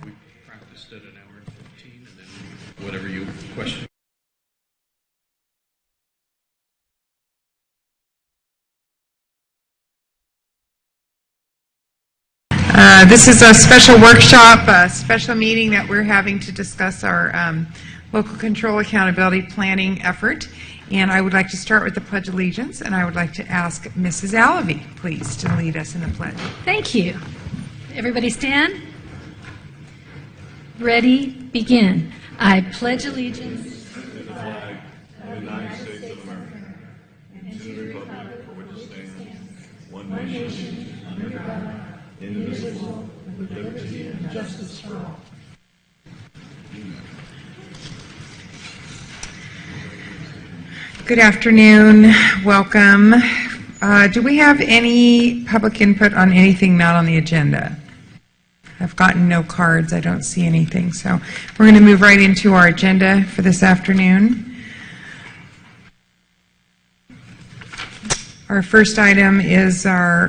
We practiced at an hour and 15, and then whatever you question. This is a special workshop, a special meeting that we're having to discuss our local control accountability planning effort. And I would like to start with the Pledge of Allegiance, and I would like to ask Mrs. Allaby, please, to lead us in the pledge. Thank you. Everybody stand. Ready, begin. I pledge allegiance to the flag of the United States of America and to the republic for which it stands, one nation, under God, indivisible, with liberty and justice for all. Good afternoon. Welcome. Do we have any public input on anything not on the agenda? I've gotten no cards. I don't see anything. So we're going to move right into our agenda for this afternoon. Our first item is our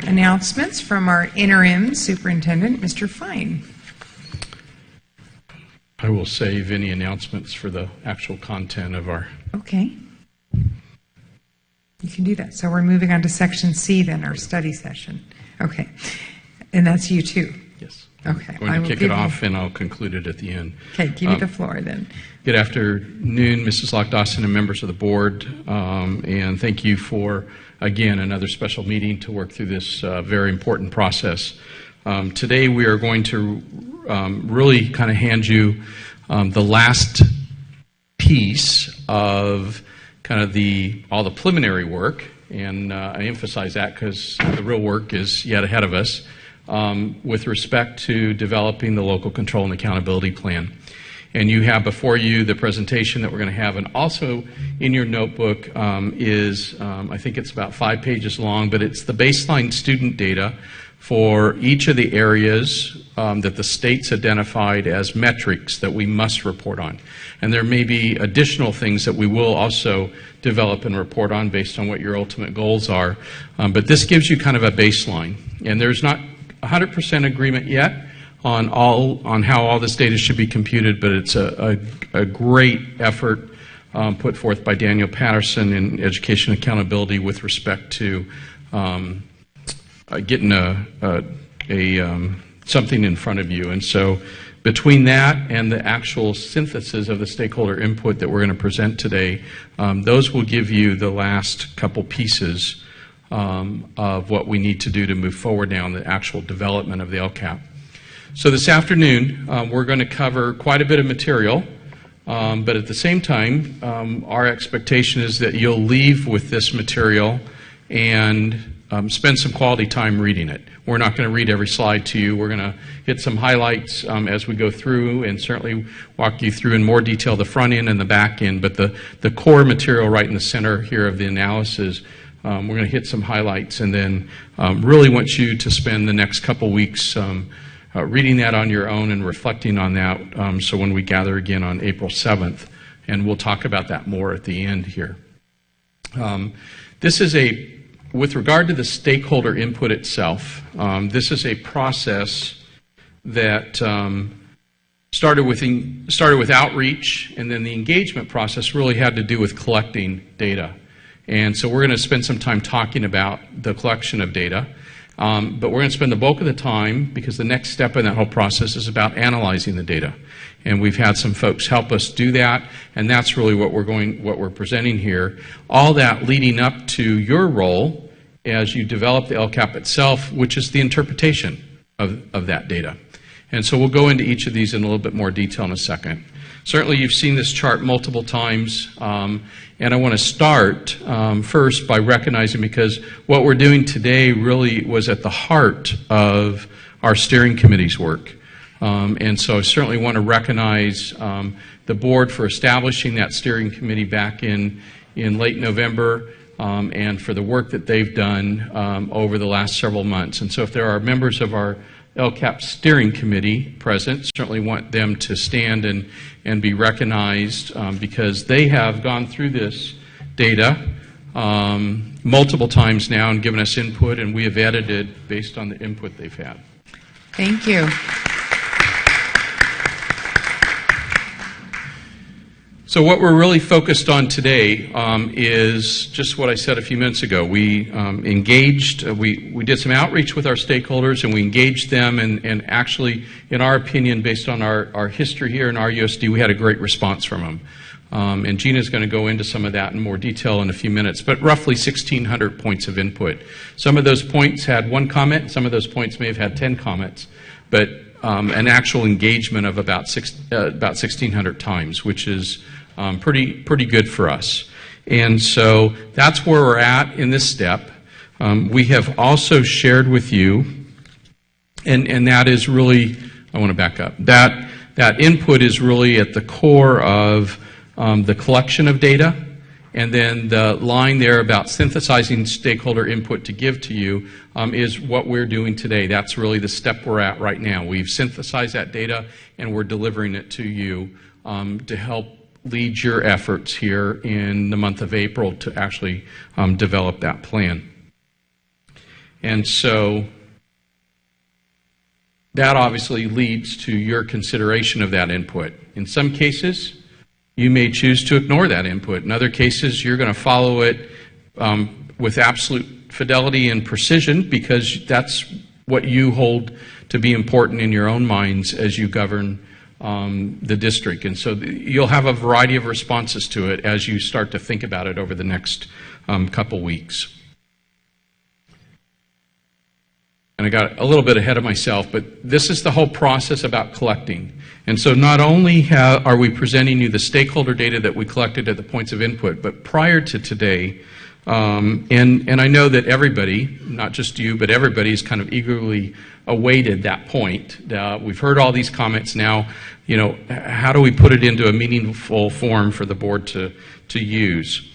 announcements from our interim superintendent, Mr. Fine. I will save any announcements for the actual content of our... Okay. You can do that. So we're moving on to section C then, our study session. Okay. And that's you too? Yes. Okay. I'm going to kick it off and I'll conclude it at the end. Okay, give you the floor then. Good afternoon, Mrs. Lock-Dawson and members of the board. And thank you for, again, another special meeting to work through this very important process. Today we are going to really kind of hand you the last piece of kind of all the preliminary work, and I emphasize that because the real work is yet ahead of us with respect to developing the local control and accountability plan. And you have before you the presentation that we're going to have, and also in your notebook is, I think it's about 5 pages long, but it's the baseline student data for each of the areas that the state's identified as metrics that we must report on. And there may be additional things that we will also develop and report on based on what your ultimate goals are. But this gives you kind of a baseline. And there's not 100% agreement yet on how all this data should be computed, but it's a great effort put forth by Daniel Patterson in Education Accountability with respect to getting something in front of you. And so between that and the actual synthesis of the stakeholder input that we're going to present today, those will give you the last couple pieces of what we need to do to move forward now in the actual development of the LCAP. So this afternoon, we're going to cover quite a bit of material, but at the same time, our expectation is that you'll leave with this material and spend some quality time reading it. We're not going to read every slide to you. We're going to hit some highlights as we go through and certainly walk you through in more detail the front end and the back end, but the core material right in the center here of the analysis, we're going to hit some highlights and then really want you to spend the next couple weeks reading that on your own and reflecting on that so when we gather again on April 7th, and we'll talk about that more at the end here. This is with regard to the stakeholder input itself, this is a process that started with outreach, and then the engagement process really had to do with collecting data. And so we're going to spend some time talking about the collection of data, but we're going to spend the bulk of the time, because the next step in that whole process is about analyzing the data. And we've had some folks help us do that, and that's really what we're presenting here. All that leading up to your role as you develop the LCAP itself, which is the interpretation of that data. And so we'll go into each of these in a little bit more detail in a second. Certainly you've seen this chart multiple times, and I want to start first by recognizing, because what we're doing today really was at the heart of our steering committee's work. And so I certainly want to recognize the board for establishing that steering committee back in late November, and for the work that they've done over the last several months. And so if there are members of our LCAP steering committee present, certainly want them to stand and be recognized because they have gone through this data multiple times now and given us input, and we have edited based on the input they've had. Thank you. So what we're really focused on today is just what I said a few minutes ago. We engaged, we did some outreach with our stakeholders, and we engaged them, and actually, in our opinion, based on our history here in RUSD, we had a great response from them. And Gina's going to go into some of that in more detail in a few minutes, but roughly 1,600 points of input. Some of those points had one comment, some of those points may have had 10 comments, but an actual engagement of about 1,600 times, which is pretty good for us. And so that's where we're at in this step. We have also shared with you, and that is really, I want to back up, that input is really at the core of the collection of data, and then the line there about synthesizing stakeholder input to give to you is what we're doing today. That's really the step we're at right now. We've synthesized that data, and we're delivering it to you to help lead your efforts here in the month of April to actually develop that plan. And so that obviously leads to your consideration of that input. In some cases, you may choose to ignore that input. In other cases, you're going to follow it with absolute fidelity and precision, because that's what you hold to be important in your own minds as you govern the district. And so you'll have a variety of responses to it as you start to think about it over the next couple weeks. And I got a little bit ahead of myself, but this is the whole process about collecting. And so not only are we presenting you the stakeholder data that we collected at the points of input, but prior to today, and I know that everybody, not just you, but everybody has kind of eagerly awaited that point. We've heard all these comments now. You know, how do we put it into a meaningful form for the board to use?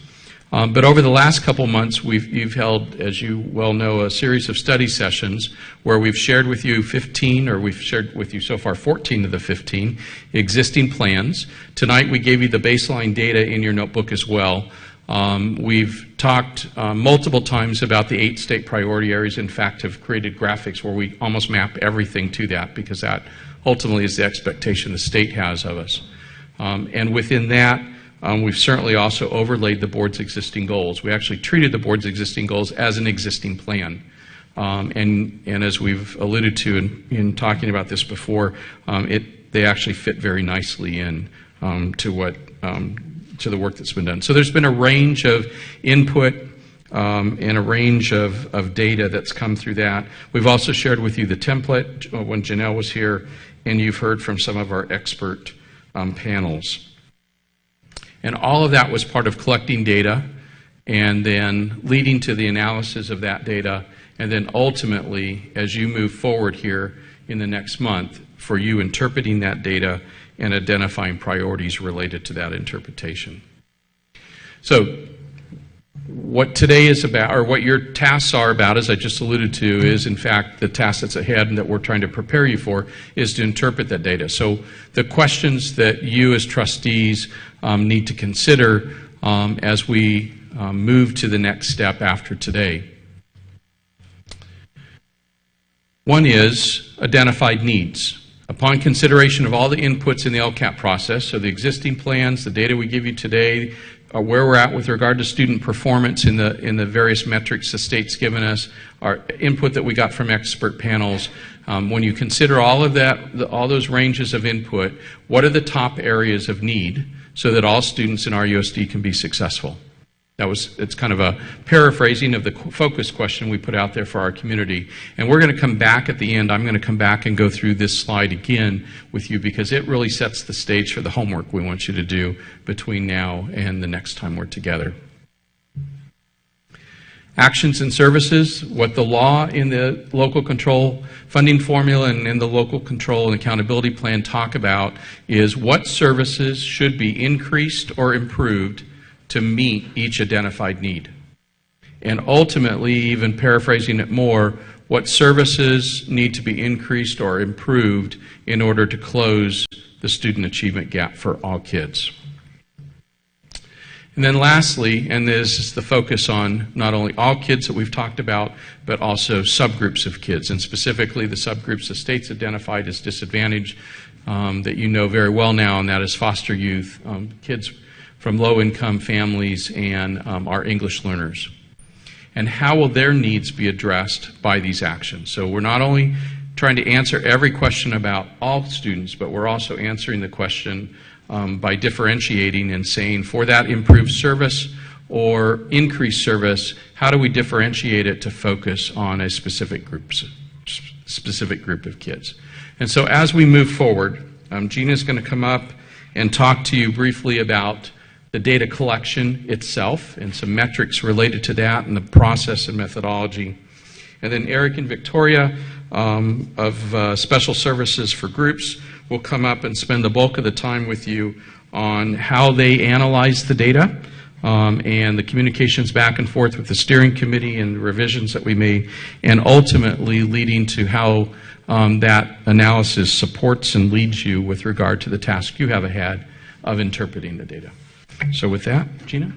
But over the last couple months, you've held, as you well know, a series of study sessions where we've shared with you 15, or we've shared with you so far 14 of the 15 existing plans. Tonight we gave you the baseline data in your notebook as well. We've talked multiple times about the 8 state priority areas. In fact, have created graphics where we almost map everything to that, because that ultimately is the expectation the state has of us. And within that, we've certainly also overlaid the board's existing goals. We actually treated the board's existing goals as an existing plan. And as we've alluded to in talking about this before, they actually fit very nicely in to the work that's been done. So there's been a range of input and a range of data that's come through that. We've also shared with you the template when Janelle was here, and you've heard from some of our expert panels. And all of that was part of collecting data and then leading to the analysis of that data, and then ultimately, as you move forward here in the next month, for you interpreting that data and identifying priorities related to that interpretation. So what today is about, or what your tasks are about, as I just alluded to, is in fact the task that's ahead and that we're trying to prepare you for, is to interpret that data. So the questions that you as trustees need to consider as we move to the next step after today. One is identified needs. Upon consideration of all the inputs in the LCAP process, so the existing plans, the data we give you today, where we're at with regard to student performance in the various metrics the state's given us, our input that we got from expert panels, when you consider all of that, all those ranges of input, what are the top areas of need so that all students in RUSD can be successful? It's kind of a paraphrasing of the focus question we put out there for our community. And we're going to come back at the end. I'm going to come back and go through this slide again with you, because it really sets the stage for the homework we want you to do between now and the next time we're together. Actions and services, what the law in the local control funding formula and in the local control and accountability plan talk about is what services should be increased or improved to meet each identified need. And ultimately, even paraphrasing it more, what services need to be increased or improved in order to close the student achievement gap for all kids. And then lastly, and this is the focus on not only all kids that we've talked about, but also subgroups of kids, and specifically the subgroups the state's identified as disadvantaged that you know very well now, and that is foster youth, kids from low-income families and our English learners. And how will their needs be addressed by these actions? So we're not only trying to answer every question about all students, but we're also answering the question by differentiating and saying, for that improved service or increased service, how do we differentiate it to focus on a specific group of kids? And so as we move forward, Gina's going to come up and talk to you briefly about the data collection itself and some metrics related to that and the process and methodology. And then Eric and Victoria of Special Services for Groups will come up and spend the bulk of the time with you on how they analyze the data and the communications back and forth with the steering committee and revisions that we made, and ultimately leading to how that analysis supports and leads you with regard to the task you have ahead of interpreting the data. So with that, Gina?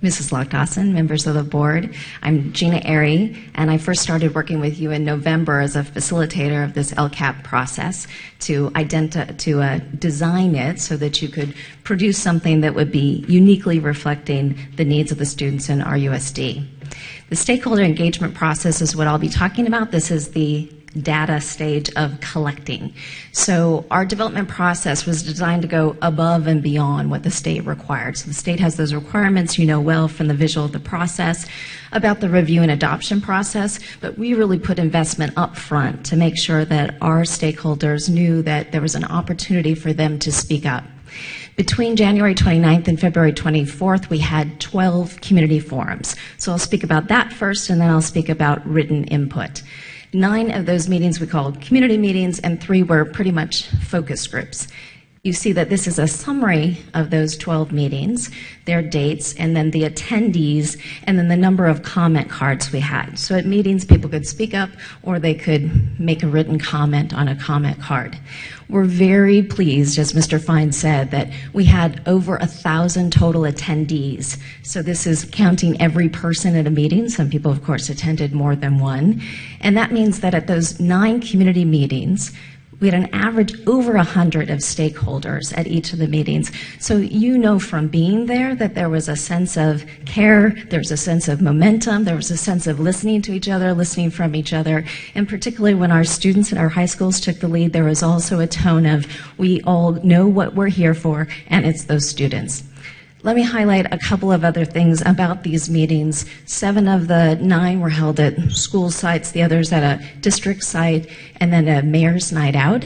Mrs. Loch-Dawson, members of the board, I'm Gina Airy, and I first started working with you in November as a facilitator of this LCAP process to design it so that you could produce something that would be uniquely reflecting the needs of the students in RUSD. The stakeholder engagement process is what I'll be talking about. This is the data stage of collecting. So our development process was designed to go above and beyond what the state required. So the state has those requirements, you know well from the visual of the process, about the review and adoption process, but we really put investment up front to make sure that our stakeholders knew that there was an opportunity for them to speak up. Between January 29th and February 24th, we had 12 community forums. So I'll speak about that first, and then I'll speak about written input. 9 of those meetings we called community meetings, and 3 were pretty much focus groups. You see that this is a summary of those 12 meetings, their dates, and then the attendees, and then the number of comment cards we had. So at meetings, people could speak up, or they could make a written comment on a comment card. We're very pleased, as Mr. Fine said, that we had over 1,000 total attendees. So this is counting every person at a meeting. Some people, of course, attended more than one. And that means that at those 9 community meetings, we had an average over 100 of stakeholders at each of the meetings. So you know from being there that there was a sense of care, there was a sense of momentum, there was a sense of listening to each other, listening from each other, and particularly when our students at our high schools took the lead, there was also a tone of, we all know what we're here for, and it's those students. Let me highlight a couple of other things about these meetings. 7 of the 9 were held at school sites, the others at a district site, and then a mayor's night out.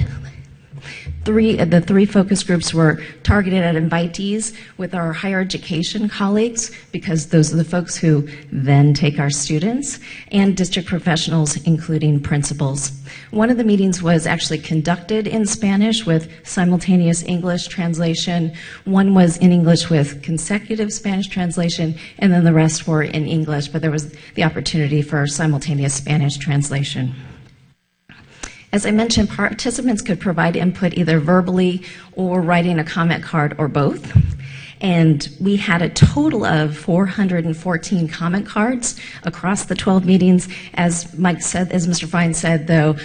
The 3 focus groups were targeted at invitees with our higher education colleagues, because those are the folks who then take our students, and district professionals, including principals. One of the meetings was actually conducted in Spanish with simultaneous English translation. One was in English with consecutive Spanish translation, and then the rest were in English, but there was the opportunity for simultaneous Spanish translation. As I mentioned, participants could provide input either verbally or writing a comment card or both. And we had a total of 414 comment cards across the 12 meetings. As Mike said, as Mr. Fine said, though,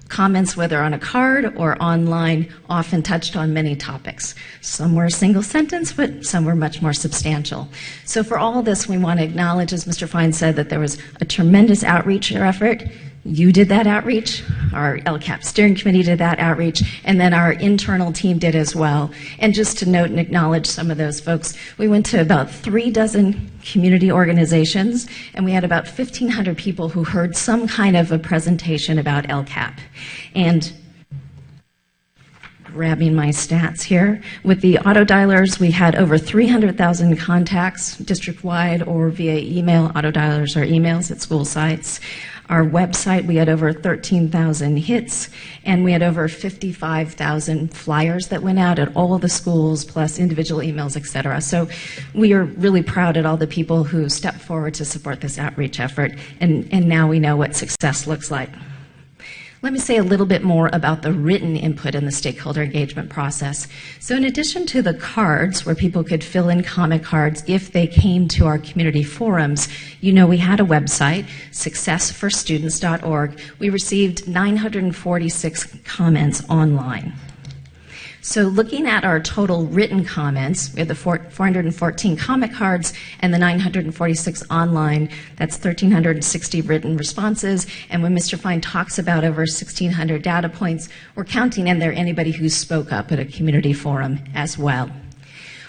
comments, whether on a card or online, often touched on many topics. Some were a single sentence, but some were much more substantial. So for all of this, we want to acknowledge, as Mr. Fine said, that there was a tremendous outreach effort. You did that outreach, our LCAP steering committee did that outreach, and then our internal team did as well. And just to note and acknowledge some of those folks, we went to about 3 dozen community organizations, and we had about 1,500 people who heard some kind of a presentation about LCAP. And grabbing my stats here, with the auto dialers, we had over 300,000 contacts district-wide or via email. Auto dialers are emails at school sites. Our website, we had over 13,000 hits, and we had over 55,000 flyers that went out at all the schools, plus individual emails, et cetera. So we are really proud at all the people who stepped forward to support this outreach effort, and now we know what success looks like. Let me say a little bit more about the written input in the stakeholder engagement process. So in addition to the cards, where people could fill in comment cards if they came to our community forums, you know we had a website, successforstudents.org. We received 946 comments online. So looking at our total written comments, we have the 414 comment cards and the 946 online. That's 1,360 written responses. And when Mr. Fine talks about over 1,600 data points, we're counting in there anybody who spoke up at a community forum as well.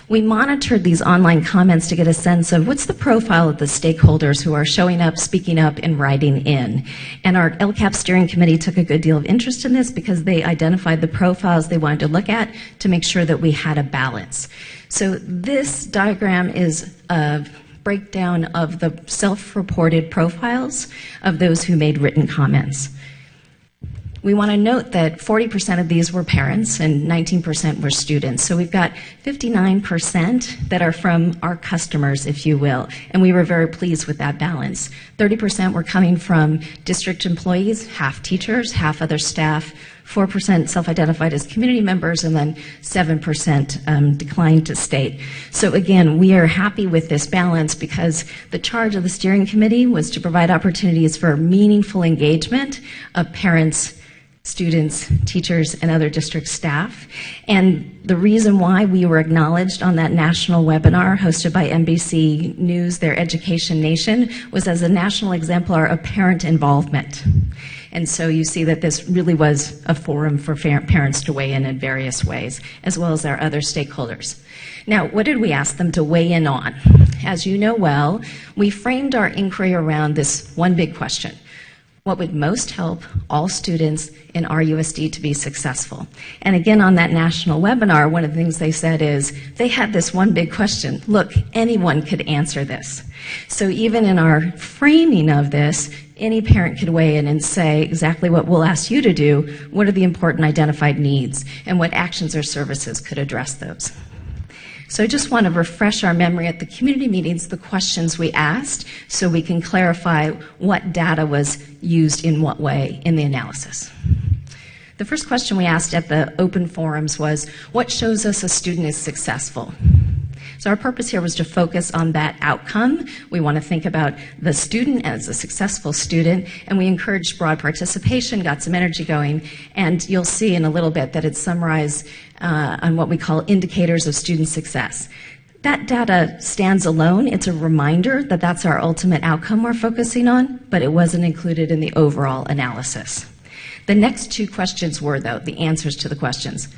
We monitored these online comments to get a sense of what's the profile of the stakeholders who are showing up, speaking up, and writing in. And our LCAP steering committee took a good deal of interest in this because they identified the profiles they wanted to look at to make sure that we had a balance. So this diagram is a breakdown of the self-reported profiles of those who made written comments. We want to note that 40% of these were parents and 19% were students. So we've got 59% that are from our customers, if you will, and we were very pleased with that balance. 30% were coming from district employees, half teachers, half other staff, 4% self-identified as community members, and then 7% declined to state. So again, we are happy with this balance because the charge of the steering committee was to provide opportunities for meaningful engagement of parents, students, teachers, and other district staff. And the reason why we were acknowledged on that national webinar hosted by NBC News, Their Education Nation, was as a national exemplar of parent involvement. And so you see that this really was a forum for parents to weigh in various ways, as well as our other stakeholders. Now, what did we ask them to weigh in on? As you know well, we framed our inquiry around this one big question. What would most help all students in RUSD to be successful? And again, on that national webinar, one of the things they said is they had this one big question. Look, anyone could answer this. So even in our framing of this, any parent could weigh in and say exactly what we'll ask you to do, what are the important identified needs, and what actions or services could address those. So I just want to refresh our memory at the community meetings, the questions we asked, so we can clarify what data was used in what way in the analysis. The first question we asked at the open forums was, what shows us a student is successful? So our purpose here was to focus on that outcome. We want to think about the student as a successful student, and we encouraged broad participation, got some energy going, and you'll see in a little bit that it's summarized on what we call indicators of student success. That data stands alone. It's a reminder that that's our ultimate outcome we're focusing on, but it wasn't included in the overall analysis. The next two questions were, though, the answers to the questions.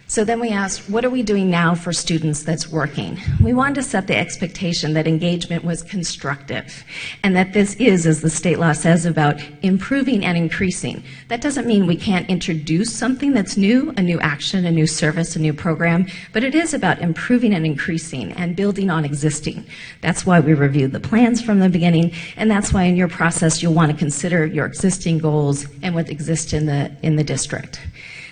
So then we asked, what are we doing now for students that's working? We wanted to set the expectation that engagement was constructive and that this is, as the state law says, about improving and increasing. That doesn't mean we can't introduce something that's new, a new action, a new service, a new program, but it is about improving and increasing and building on existing. That's why we reviewed the plans from the beginning, and that's why in your process you'll want to consider your existing goals and what exists in the district.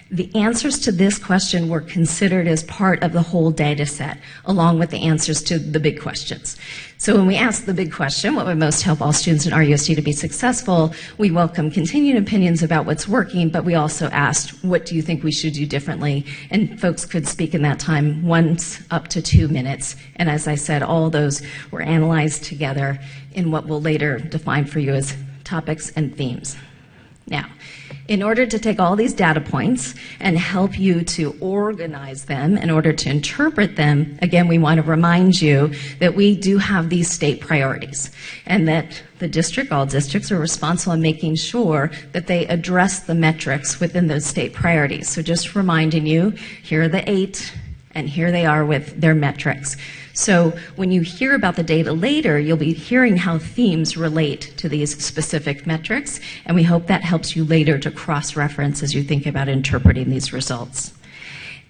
The answers to this question were considered as part of the whole data set, along with the answers to the big questions. So when we asked the big question, what would most help all students in RUSD to be successful, we welcome continued opinions about what's working, but we also asked, what do you think we should do differently? And folks could speak in that time once up to 2 minutes. And as I said, all those were analyzed together in what we'll later define for you as topics and themes. Now, in order to take all these data points and help you to organize them, in order to interpret them, again, we want to remind you that we do have these state priorities and that the district, all districts, are responsible in making sure that they address the metrics within those state priorities. So just reminding you, here are the 8, and here they are with their metrics. So when you hear about the data later, you'll be hearing how themes relate to these specific metrics, and we hope that helps you later to cross-reference as you think about interpreting these results.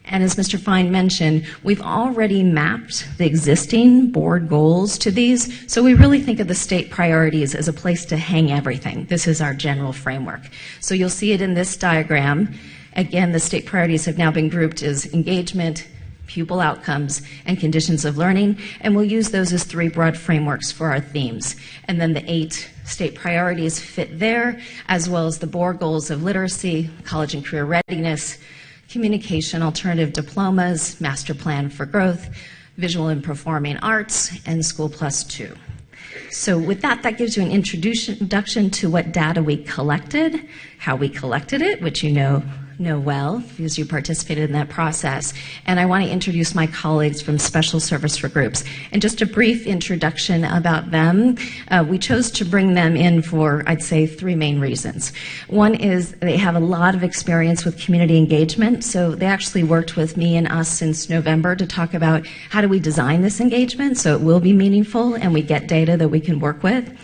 And as Mr. Fine mentioned, we've already mapped the existing board goals to these, so we really think of the state priorities as a place to hang everything. This is our general framework. So you'll see it in this diagram. Again, the state priorities have now been grouped as engagement, pupil outcomes, and conditions of learning, and we'll use those as 3 broad frameworks for our themes. And then the 8 state priorities fit there, as well as the board goals of literacy, college and career readiness, communication, alternative diplomas, master plan for growth, visual and performing arts, and School Plus 2. So with that, that gives you an introduction to what data we collected, how we collected it, which you know well because you participated in that process. And I want to introduce my colleagues from Special Service for Groups. And just a brief introduction about them. We chose to bring them in for, I'd say, 3 main reasons. One is they have a lot of experience with community engagement. So they actually worked with me and us since November to talk about how do we design this engagement so it will be meaningful and we get data that we can work with.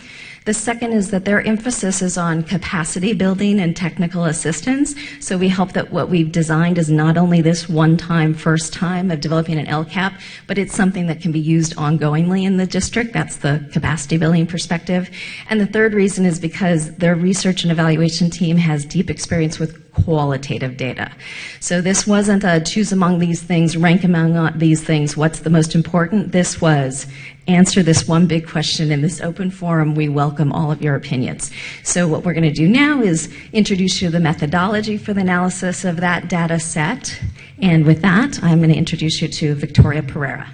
The second is that their emphasis is on capacity building and technical assistance. So we hope that what we've designed is not only this one-time, first time of developing an LCAP, but it's something that can be used ongoingly in the district. That's the capacity building perspective. And the third reason is because their research and evaluation team has deep experience with qualitative data. So this wasn't a choose among these things, rank among these things, what's the most important? This was answer this one big question in this open forum. We welcome all of your opinions. So what we're going to do now is introduce you to the methodology for the analysis of that data set. And with that, I'm going to introduce you to Victoria Pereira.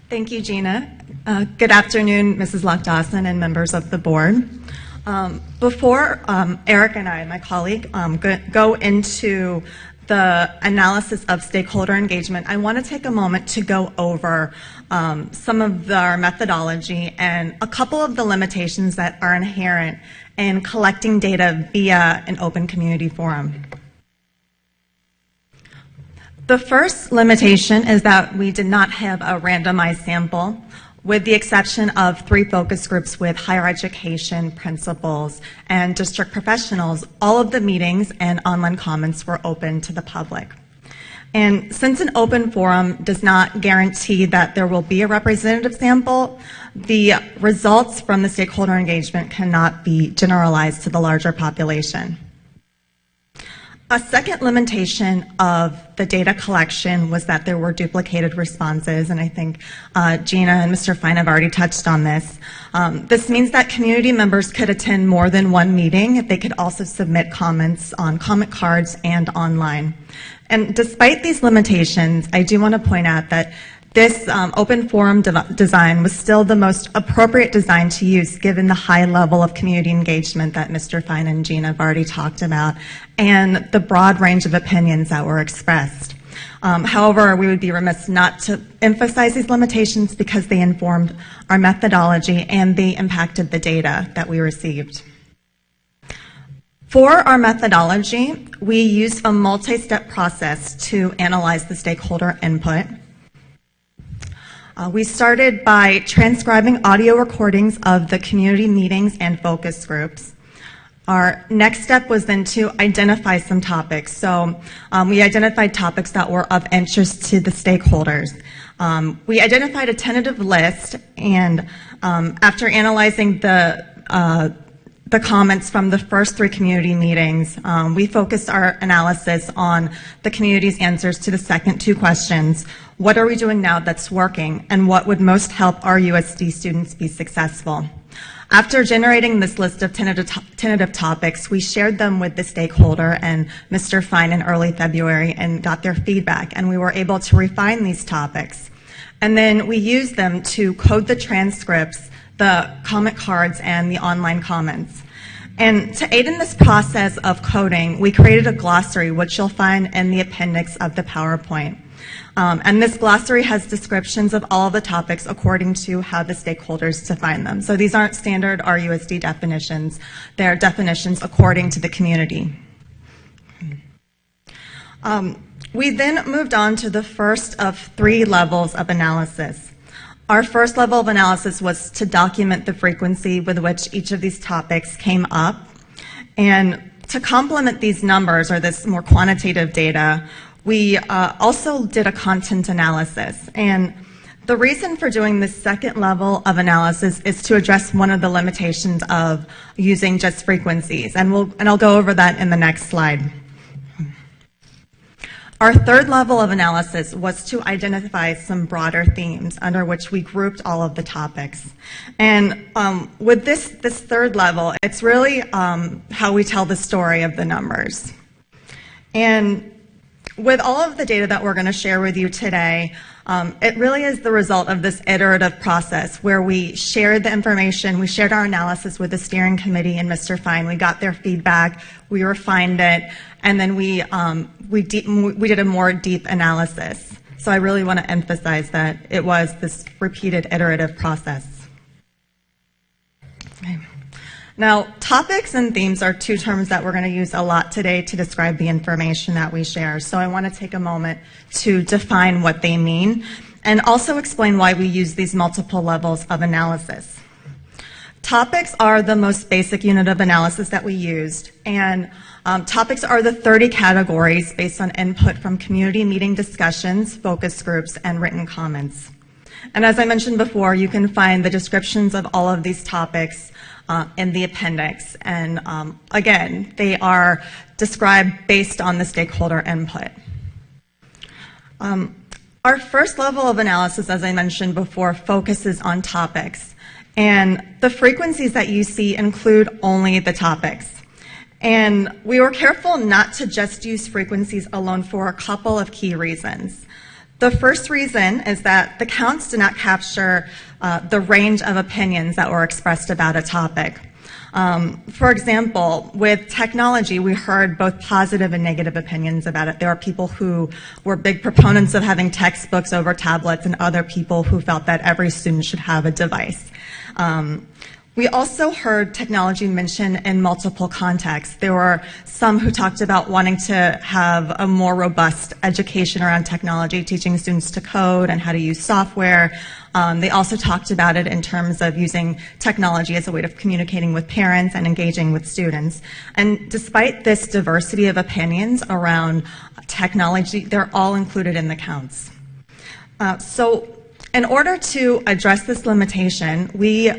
Thank you, Gina. Good afternoon, Mrs. Lock-Dawson and members of the board. Before Eric and I, my colleague, go into the analysis of stakeholder engagement, I want to take a moment to go over some of our methodology and a couple of the limitations that are inherent in collecting data via an open community forum. The first limitation is that we did not have a randomized sample, with the exception of 3 focus groups with higher education principals and district professionals. All of the meetings and online comments were open to the public. And since an open forum does not guarantee that there will be a representative sample, the results from the stakeholder engagement cannot be generalized to the larger population. A second limitation of the data collection was that there were duplicated responses, and I think Gina and Mr. Fine have already touched on this. This means that community members could attend more than one meeting. They could also submit comments on comment cards and online. And despite these limitations, I do want to point out that this open forum design was still the most appropriate design to use given the high level of community engagement that Mr. Fine and Gina have already talked about and the broad range of opinions that were expressed. However, we would be remiss not to emphasize these limitations because they informed our methodology and they impacted the data that we received. For our methodology, we used a multi-step process to analyze the stakeholder input. We started by transcribing audio recordings of the community meetings and focus groups. Our next step was then to identify some topics. So we identified topics that were of interest to the stakeholders. We identified a tentative list, and after analyzing the comments from the first 3 community meetings, we focused our analysis on the community's answers to the second 2 questions. What are we doing now that's working, and what would most help our USD students be successful? After generating this list of tentative topics, we shared them with the stakeholder and Mr. Fine in early February and got their feedback, and we were able to refine these topics. And then we used them to code the transcripts, the comment cards, and the online comments. And to aid in this process of coding, we created a glossary, which you'll find in the appendix of the PowerPoint. And this glossary has descriptions of all of the topics according to how the stakeholders define them. So these aren't standard RUSD definitions. They're definitions according to the community. We then moved on to the first of 3 levels of analysis. Our first level of analysis was to document the frequency with which each of these topics came up. And to complement these numbers, or this more quantitative data, we also did a content analysis. And The reason for doing this second level of analysis is to address one of the limitations of using just frequencies, and I'll go over that in the next slide. Our third level of analysis was to identify some broader themes under which we grouped all of the topics. And with this third level, it's really how we tell the story of the numbers. And with all of the data that we're going to share with you today, it really is the result of this iterative process where we shared the information, we shared our analysis with the steering committee and Mr. Fine. We got their feedback, we refined it, and then we did a more deep analysis. So I really want to emphasize that it was this repeated iterative process. Okay. Now, topics and themes are two terms that we're going to use a lot today to describe the information that we share. So I want to take a moment to define what they mean and also explain why we use these multiple levels of analysis. Topics are the most basic unit of analysis that we used, and topics are the 30 categories based on input from community meeting discussions, focus groups, and written comments. And as I mentioned before, you can find the descriptions of all of these topics in the appendix. And again, they are described based on the stakeholder input. Our first level of analysis, as I mentioned before, focuses on topics. And the frequencies that you see include only the topics. And we were careful not to just use frequencies alone for a couple of key reasons. The first reason is that the counts do not capture the range of opinions that were expressed about a topic. For example, with technology, we heard both positive and negative opinions about it. There are people who were big proponents of having textbooks over tablets and other people who felt that every student should have a device. We also heard technology mentioned in multiple contexts. There were some who talked about wanting to have a more robust education around technology, teaching students to code and how to use software. They also talked about it in terms of using technology as a way of communicating with parents and engaging with students. And despite this diversity of opinions around technology, they're all included in the counts. So in order to address this limitation, we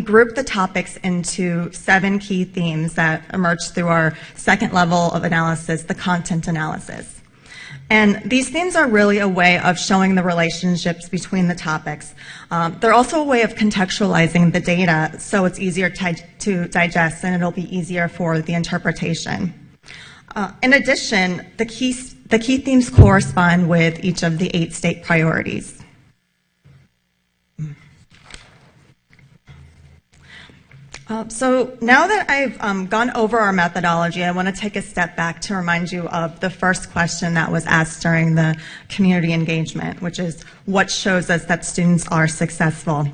grouped the topics into 7 key themes that emerged through our second level of analysis, the content analysis. And these themes are really a way of showing the relationships between the topics. They're also a way of contextualizing the data so it's easier to digest and it'll be easier for the interpretation. In addition, the key themes correspond with each of the 8 state priorities. So now that I've gone over our methodology, I want to take a step back to remind you of the first question that was asked during the community engagement, which is what shows us that students are successful.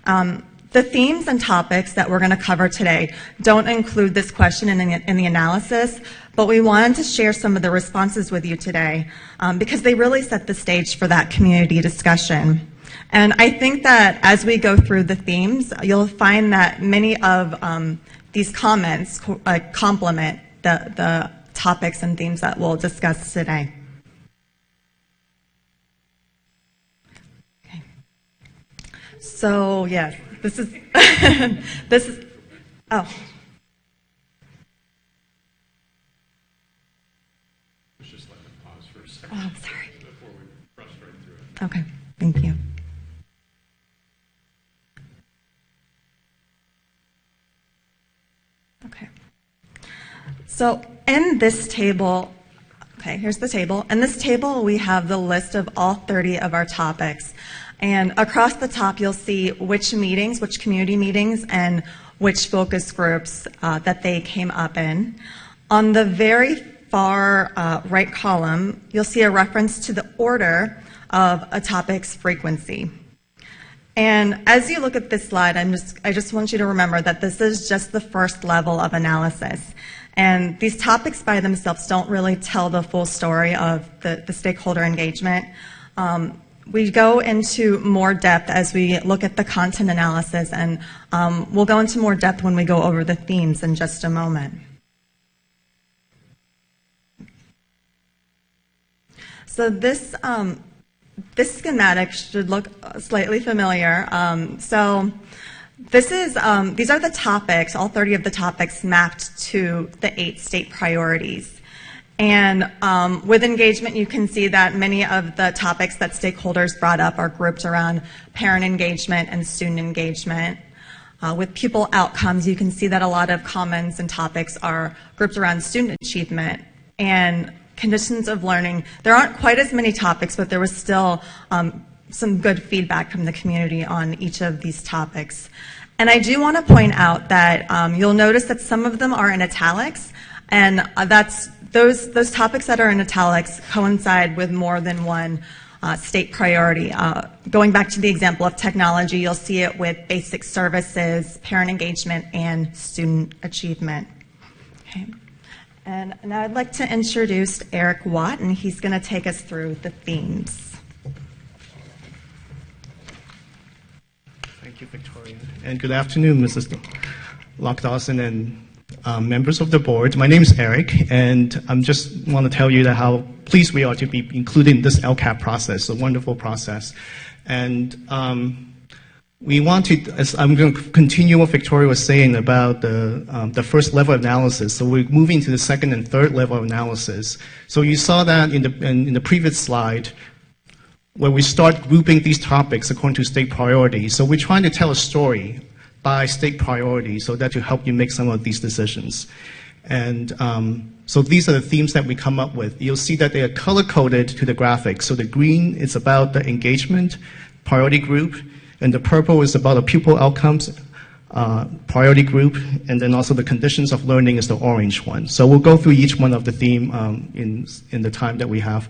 The themes and topics that we're going to cover today don't include this question in the analysis, but we wanted to share some of the responses with you today because they really set the stage for that community discussion. And I think that as we go through the themes, you'll find that many of these comments complement the topics and themes that we'll discuss today. Okay. So, yes, this is, oh. Let's just let them pause for a second. Oh, I'm sorry. Before we rush right through it. Okay, thank you. Okay. So in this table, okay, here's the table. In this table, we have the list of all 30 of our topics. And across the top, you'll see which meetings, which community meetings, and which focus groups that they came up in. On the very far right column, you'll see a reference to the order of a topic's frequency. And as you look at this slide, I just want you to remember that this is just the first level of analysis. And these topics by themselves don't really tell the full story of the stakeholder engagement. We go into more depth as we look at the content analysis, and we'll go into more depth when we go over the themes in just a moment. So this this schematic should look slightly familiar. These are the topics, all 30 of the topics mapped to the 8 state priorities. And with engagement, you can see that many of the topics that stakeholders brought up are grouped around parent engagement and student engagement. With pupil outcomes, you can see that a lot of comments and topics are grouped around student achievement and conditions of learning. There aren't quite as many topics, but there was still some good feedback from the community on each of these topics. And I do want to point out that you'll notice that some of them are in italics, and those topics that are in italics coincide with more than one state priority. Going back to the example of technology, you'll see it with basic services, parent engagement, and student achievement. Okay. And now I'd like to introduce Eric Watt, and he's going to take us through the themes. Thank you, Victoria. And good afternoon, Mrs. Lock-Dawson and members of the board. My name is Eric, and I just want to tell you that how pleased we are to be included in this LCAP process, a wonderful process. And we want to, as I'm going to continue what Victoria was saying about the first level of analysis. So we're moving to the second and third level of analysis. So you saw that in the previous slide, where we start grouping these topics according to state priority. So we're trying to tell a story by state priority so that to help you make some of these decisions. And so these are the themes that we come up with. You'll see that they are color-coded to the graphics. So the green is about the engagement priority group, and the purple is about the pupil outcomes priority group, and then also the conditions of learning is the orange one. So we'll go through each one of the theme in the time that we have.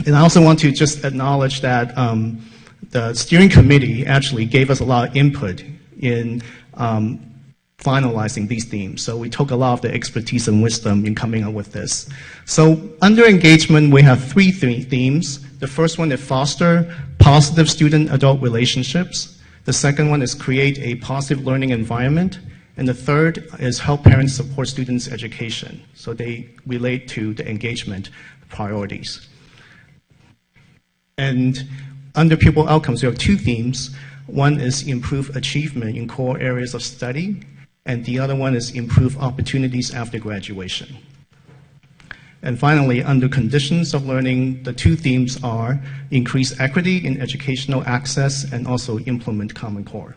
And I also want to just acknowledge that the steering committee actually gave us a lot of input in finalizing these themes. So we took a lot of the expertise and wisdom in coming up with this. So under engagement, we have 3 themes. The first one is foster positive student-adult relationships. The second one is create a positive learning environment. And the third is help parents support students' education. So they relate to the engagement priorities. And under pupil outcomes, we have 2 themes. One is improve achievement in core areas of study, and the other one is improve opportunities after graduation. And finally, under conditions of learning, the 2 themes are increase equity in educational access and also implement Common Core.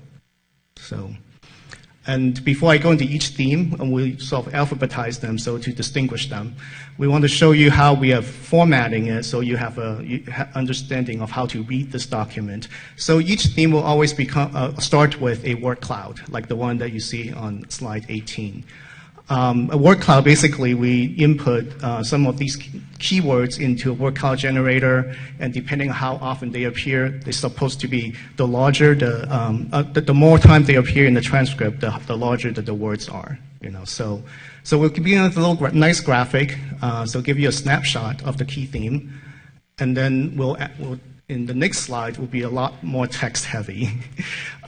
And before I go into each theme, we sort of alphabetize them so to distinguish them. We want to show you how we are formatting it so you have an understanding of how to read this document. So each theme will always start with a word cloud, like the one that you see on slide 18. A word cloud, basically, we input some of these keywords into a word cloud generator, and depending on how often they appear, they're supposed to be the larger, the more time they appear in the transcript, the larger the words are. So we'll begin with a little nice graphic, so give you a snapshot of the key theme, and then we'll in the next slide will be a lot more text heavy.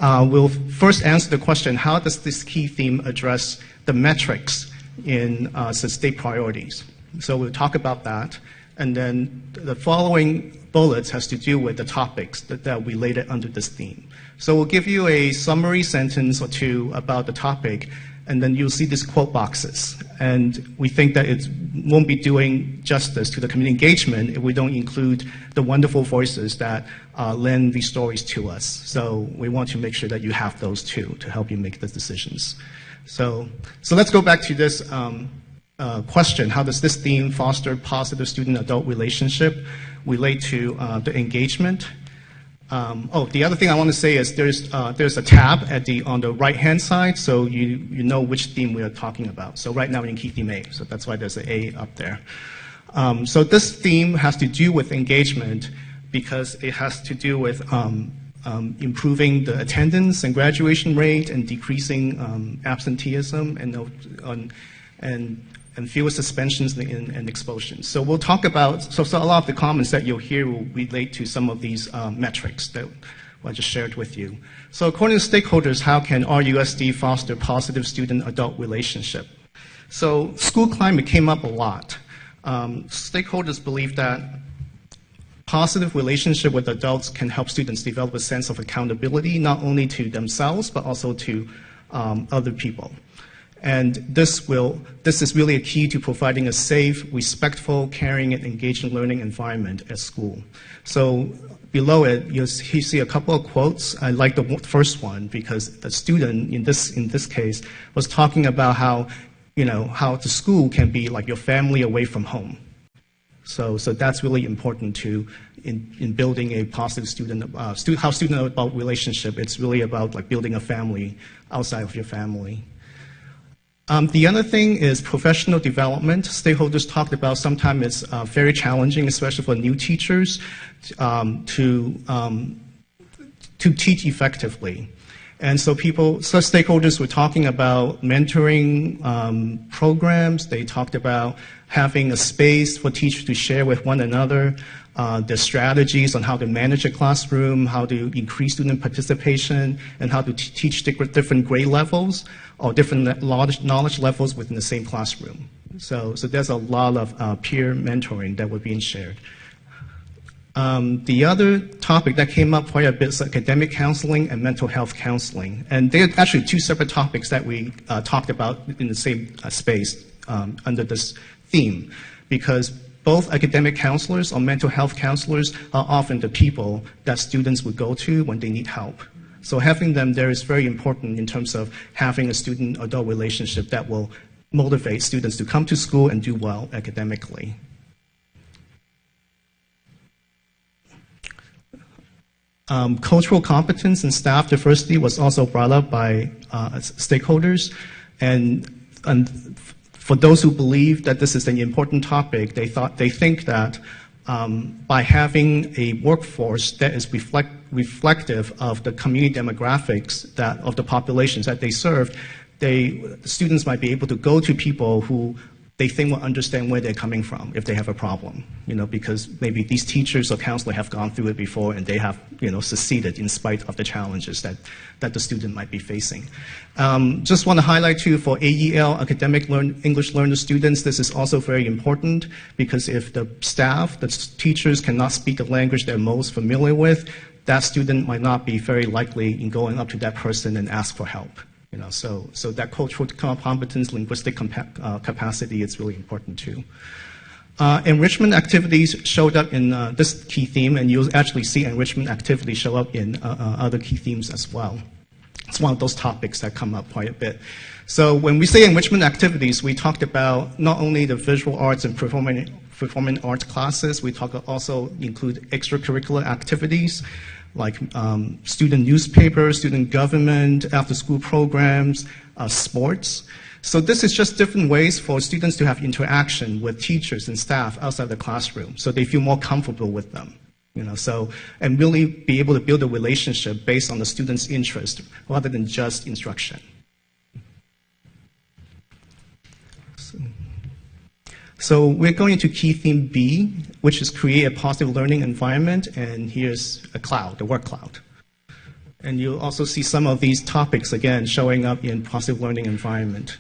We'll first answer the question, how does this key theme address the metrics in state priorities? So we'll talk about that. And then the following bullets has to do with the topics that related under this theme. So we'll give you a summary sentence or 2 about the topic, and then you'll see these quote boxes. And we think that it won't be doing justice to the community engagement if we don't include the wonderful voices that lend these stories to us. So we want to make sure that you have those too to help you make the decisions. So let's go back to this question. How does this theme foster positive student-adult relationship relate to the engagement? The other thing I want to say is there's a tab on the right-hand side, so you know which theme we are talking about. So right now we're in key theme A, so that's why there's an A up there. So this theme has to do with engagement because it has to do with improving the attendance and graduation rate and decreasing absenteeism and fewer suspensions and expulsions. So we'll talk about, so a lot of the comments that you'll hear will relate to some of these metrics that I just shared with you. So according to stakeholders, how can RUSD foster positive student-adult relationship? So school climate came up a lot. Stakeholders believe that positive relationship with adults can help students develop a sense of accountability, not only to themselves, but also to other people. And this is really a key to providing a safe, respectful, caring, and engaging learning environment at school. So below it, you see a couple of quotes. I like the first one because the student in this case was talking about how the school can be like your family away from home. So that's really important in building a positive student-adult relationship. It's really about like building a family outside of your family. The other thing is professional development. Stakeholders talked about sometimes it's very challenging, especially for new teachers, to teach effectively. And so stakeholders were talking about mentoring programs. They talked about having a space for teachers to share with one another their strategies on how to manage a classroom, how to increase student participation, and how to teach different grade levels or different knowledge levels within the same classroom. So there's a lot of peer mentoring that were being shared. The other topic that came up quite a bit is academic counseling and mental health counseling. And they're actually two separate topics that we talked about in the same space under this theme, because both academic counselors or mental health counselors are often the people that students would go to when they need help. So having them there is very important in terms of having a student-adult relationship that will motivate students to come to school and do well academically. Cultural competence and staff diversity was also brought up by stakeholders, and for those who believe that this is an important topic, they think that by having a workforce that is reflective of the community demographics of the populations that they serve, students might be able to go to people who they think will understand where they're coming from if they have a problem, because maybe these teachers or counselors have gone through it before and they have, succeeded in spite of the challenges that the student might be facing. Just want to highlight too, for AEL, academic English learner students, this is also very important because if the staff, the teachers cannot speak the language they're most familiar with, that student might not be very likely in going up to that person and ask for help. So that cultural competence, linguistic capacity is really important too. Enrichment activities showed up in this key theme, and you'll actually see enrichment activities show up in other key themes as well. It's one of those topics that come up quite a bit. So when we say enrichment activities, we talked about not only the visual arts and performing arts classes, we also include extracurricular activities, like student newspapers, student government, after-school programs, sports. So this is just different ways for students to have interaction with teachers and staff outside the classroom, so they feel more comfortable with them. And really be able to build a relationship based on the student's interest rather than just instruction. So we're going into key theme B, which is create a positive learning environment, and here's a cloud, the word cloud. And you'll also see some of these topics again showing up in positive learning environment.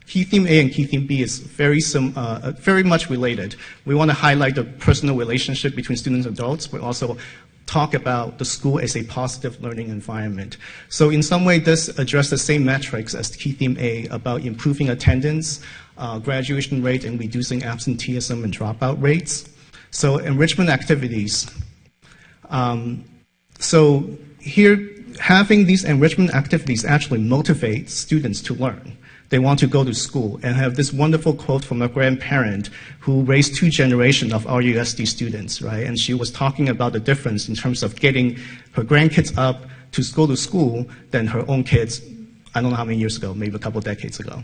Key theme A and key theme B is very much related. We want to highlight the personal relationship between students and adults, but also talk about the school as a positive learning environment. So in some way, this addresses the same metrics as key theme A about improving attendance, graduation rate, and reducing absenteeism and dropout rates. So enrichment activities. So here, having these enrichment activities actually motivates students to learn. They want to go to school, and have this wonderful quote from a grandparent who raised 2 generations of RUSD students, right? And she was talking about the difference in terms of getting her grandkids up to go to school than her own kids, I don't know how many years ago, maybe a couple decades ago.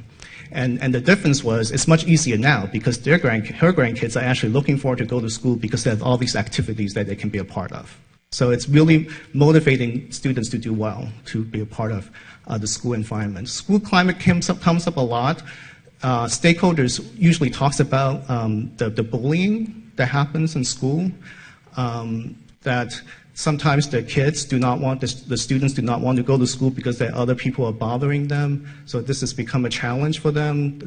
And the difference was, it's much easier now because her grandkids are actually looking forward to go to school because they have all these activities that they can be a part of. So it's really motivating students to do well, to be a part of the school environment. School climate comes up a lot. Stakeholders usually talks about the bullying that happens in school, that Sometimes the kids do not want, the students do not want to go to school because there are other people are bothering them. So this has become a challenge for them,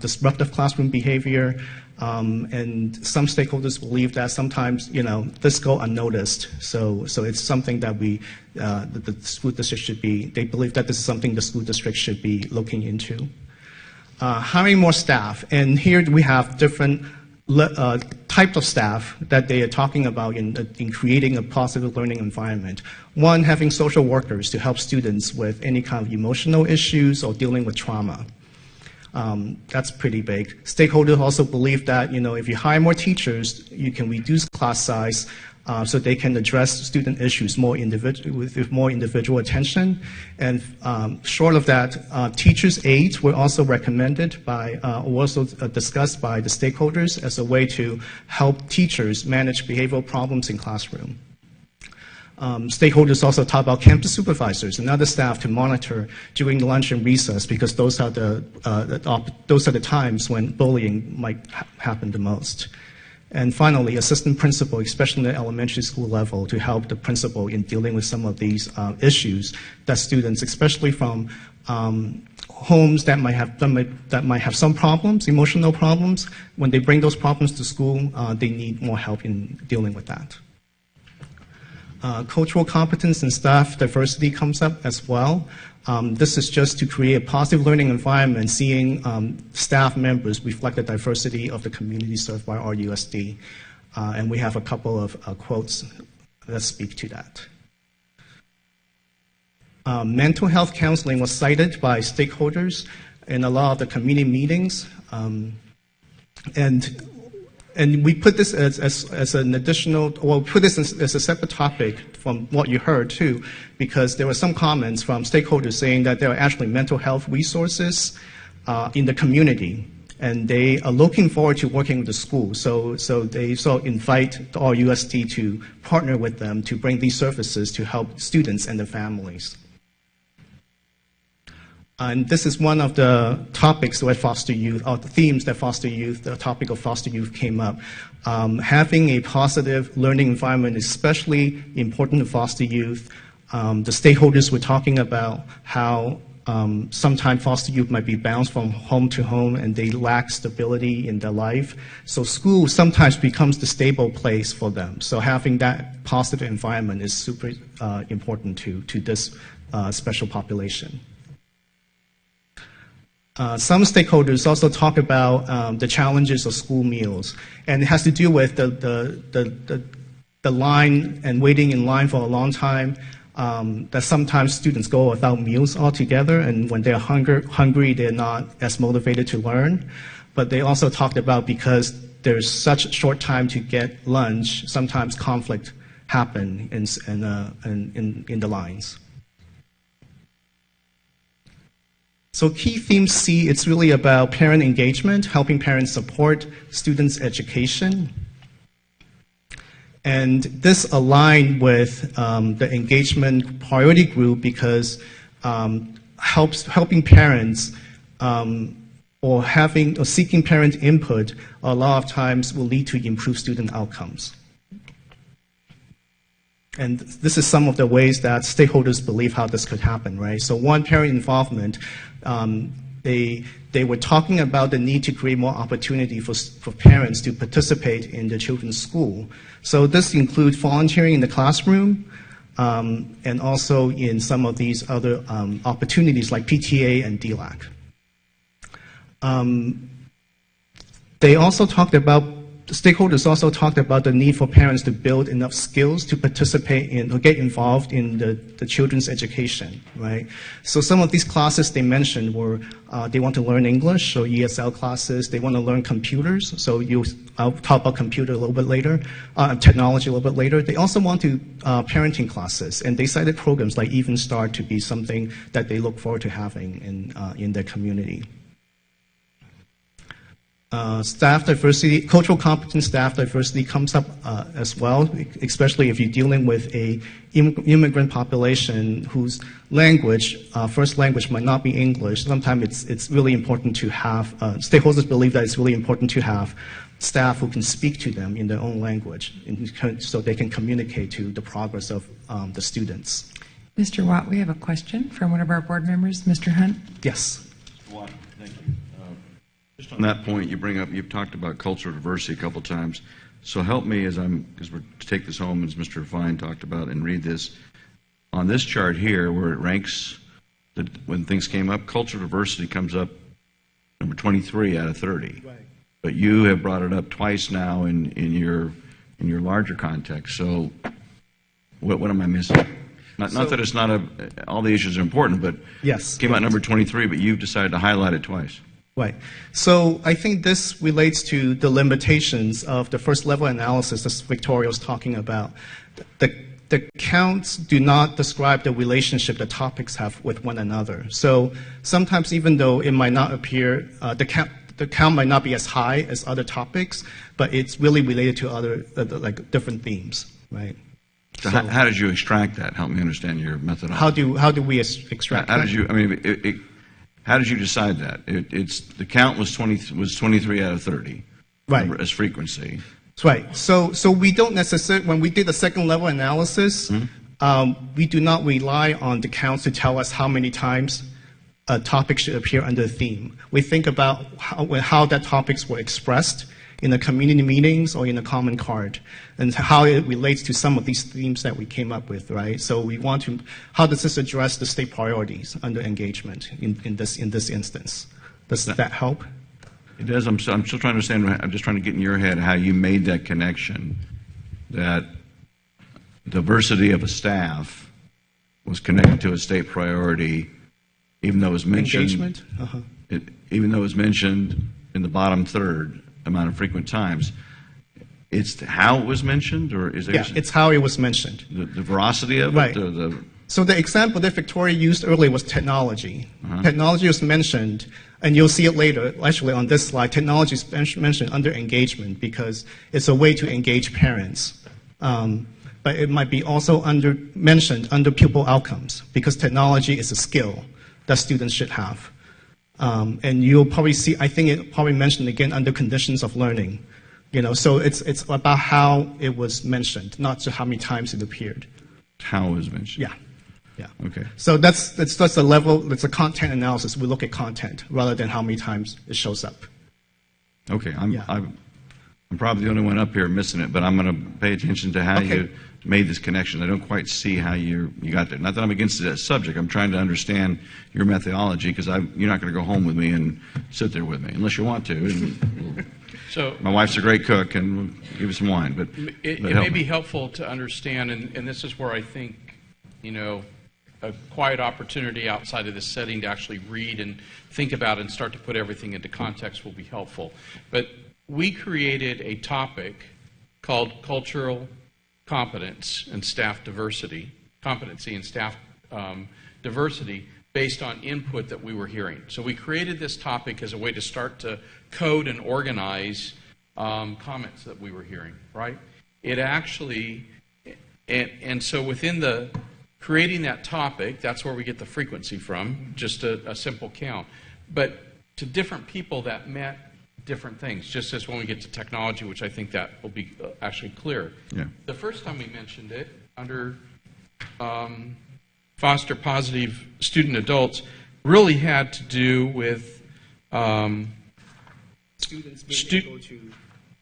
disruptive classroom behavior. And some stakeholders believe that sometimes, this go unnoticed. So it's something that the school district should be, they believe that this is something the school district should be looking into. Hiring more staff. And here we have different types of staff that they are talking about in creating a positive learning environment. One, having social workers to help students with any kind of emotional issues or dealing with trauma. That's pretty big. Stakeholders also believe that, if you hire more teachers, you can reduce class size so they can address student issues with more individual attention. And short of that, teachers' aides were also recommended also discussed by the stakeholders as a way to help teachers manage behavioral problems in classroom. Stakeholders also talk about campus supervisors and other staff to monitor during lunch and recess because those are the times when bullying might happen the most. And finally, assistant principal, especially at the elementary school level, to help the principal in dealing with some of these issues that students, especially from homes that might have some problems, emotional problems, when they bring those problems to school, they need more help in dealing with that. Cultural competence and staff diversity comes up as well. This is just to create a positive learning environment, seeing staff members reflect the diversity of the community served by RUSD. And we have a couple of quotes that speak to that. Mental health counseling was cited by stakeholders in a lot of the community meetings. And we put this as an additional, well, put this as a separate topic from what you heard too, because there were some comments from stakeholders saying that there are actually mental health resources in the community, and they are looking forward to working with the school. So they invite the RUSD to partner with them to bring these services to help students and their families. And this is one of the topics that foster youth, or the themes that foster youth, the topic of foster youth came up. Having a positive learning environment is especially important to foster youth. The stakeholders were talking about how sometimes foster youth might be bounced from home to home and they lack stability in their life. So school sometimes becomes the stable place for them. So having that positive environment is super important to this special population. Some stakeholders also talk about the challenges of school meals, and it has to do with the line and waiting in line for a long time, that sometimes students go without meals altogether, and when they're hungry, they're not as motivated to learn. But they also talked about because there's such a short time to get lunch, sometimes conflict happen in the lines. So key theme C, it's really about parent engagement, helping parents support students' education. And this aligned with the engagement priority group because helping parents or seeking parent input a lot of times will lead to improved student outcomes. And this is some of the ways that stakeholders believe how this could happen, right? So one, parent involvement. They were talking about the need to create more opportunity for parents to participate in the children's school. So this includes volunteering in the classroom and also in some of these other opportunities like PTA and DLAC. Stakeholders also talked about the need for parents to build enough skills to participate in or get involved in the children's education, right? So some of these classes they mentioned were they want to learn English, so ESL classes. They want to learn computers, so I'll talk about computer a little bit later, technology a little bit later. They also want to parenting classes, and they cited programs like Even Start to be something that they look forward to having in their community. Staff diversity, cultural competence staff diversity comes up as well, especially if you're dealing with a immigrant population whose language, first language might not be English. Sometimes it's really important to have, stakeholders believe that it's really important to have staff who can speak to them in their own language so they can communicate to the progress of the students. Mr. Watt, we have a question from one of our board members, Mr. Hunt. Yes. Thank you. Just on that point, you've talked about cultural diversity a couple times. So help me as we're to take this home, as Mr. Fine talked about, and read this. On this chart here, where it ranks, when things came up, cultural diversity comes up number 23 out of 30. Right. But you have brought it up twice now in your larger context. So what am I missing? Not that it's not all the issues are important, but Yes. it came out number 23, but you've decided to highlight it twice. Right. So I think this relates to the limitations of the first level analysis that Victoria was talking about. The counts do not describe the relationship the topics have with one another. So sometimes even though it might not appear, the count might not be as high as other topics, but it's really related to other, like different themes, right? So how did you extract that? Help me understand your methodology. How do we extract How that? did you? How did you decide that? The count was 23 out of 30, Right. as frequency. That's right. So we don't necessarily, when we did the second level analysis, we do not rely on the counts to tell us how many times a topic should appear under a theme. We think about how that topics were expressed in the community meetings or in a common card, and how it relates to some of these themes that we came up with, right? So we want to, how does this address the state priorities under engagement in this instance? Does that help? It does. I'm still trying to understand. I'm just trying to get in your head how you made that connection, that diversity of a staff was connected to a state priority, even though it was mentioned. Engagement? Uh-huh. Even though it was mentioned in the bottom third amount of frequent times. It's how it was mentioned, or is there? Yeah, it's how it was mentioned. The veracity of Right. it. So the example that Victoria used earlier was technology. Technology was mentioned, and you'll see it later, actually on this slide, technology is mentioned under engagement because it's a way to engage parents. But it might be also mentioned under pupil outcomes because technology is a skill that students should have. And you'll probably see, I think it probably mentioned again under conditions of learning. So it's about how it was mentioned, not just how many times it appeared. How it was mentioned. Yeah. Yeah. Okay. So that's a level, it's a content analysis. We look at content rather than how many times it shows up. Okay. Yeah. I'm probably the only one up here missing it, but I'm going to pay attention to how Okay. you made this connection. I don't quite see how you got there. Not that I'm against the subject. I'm trying to understand your methodology because you're not going to go home with me and sit there with me unless you want to. And So my wife's a great cook, and we'll give you some wine. But it help may me. be helpful to understand, and this is where I think, a quiet opportunity outside of this setting to actually read and think about and start to put everything into context will be helpful. But we created a topic called cultural competence and staff diversity, competency and staff diversity based on input that we were hearing. So we created this topic as a way to start to code and organize comments that we were hearing, right? It actually, and so within the creating that topic, that's where we get the frequency from, just a simple count. But to different people, that meant different things, just as when we get to technology, which I think that will be actually clear. Yeah. The first time we mentioned it, under foster positive student adults, really had to do with Students being Stu- able to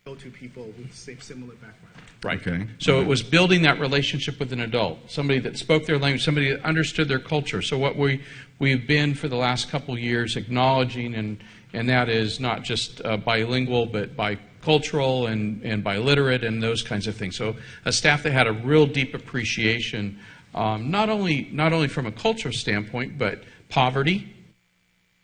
go to people with similar background. Right. Okay. So it was building that relationship with an adult, somebody that spoke their language, somebody that understood their culture. So what we've been for the last couple of years acknowledging, and that is not just bilingual, but bicultural and biliterate and those kinds of things. So a staff that had a real deep appreciation, not only from a cultural standpoint, but poverty,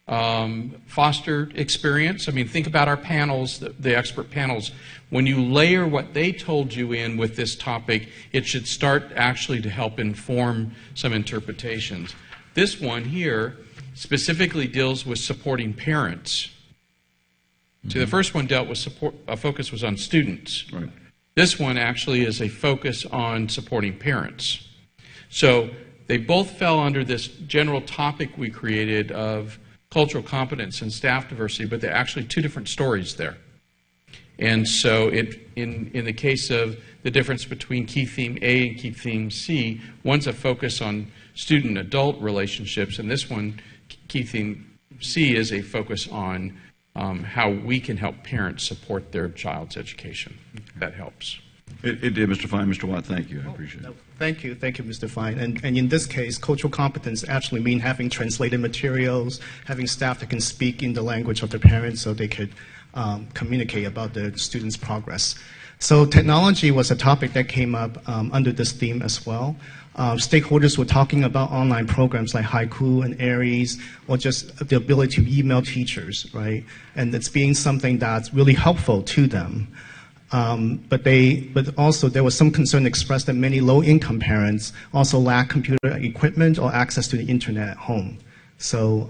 foster experience. I mean, think about our panels, the expert panels. When you layer what they told you in with this topic, it should start actually to help inform some interpretations. This one here specifically deals with supporting parents So the first one dealt with support, focus was on students. Right. This one actually is a focus on supporting parents. So they both fell under this general topic we created of cultural competence and staff diversity, but they're actually two different stories there. And so in the case of the difference between key theme A and key theme C, one's a focus on student-adult relationships, and this one, key theme C, is a focus on how we can help parents support their child's education. That helps. It did, Mr. Fine. Mr. Watt, thank you. I appreciate it. Thank you, Mr. Fine. And in this case, cultural competence actually mean having translated materials, having staff that can speak in the language of their parents so they could communicate about the students' progress. So technology was a topic that came up under this theme as well. Stakeholders were talking about online programs like Haiku and Aries, or just the ability to email teachers, right? And it's being something that's really helpful to them. But also there was some concern expressed that many low-income parents also lack computer equipment or access to the internet at home. So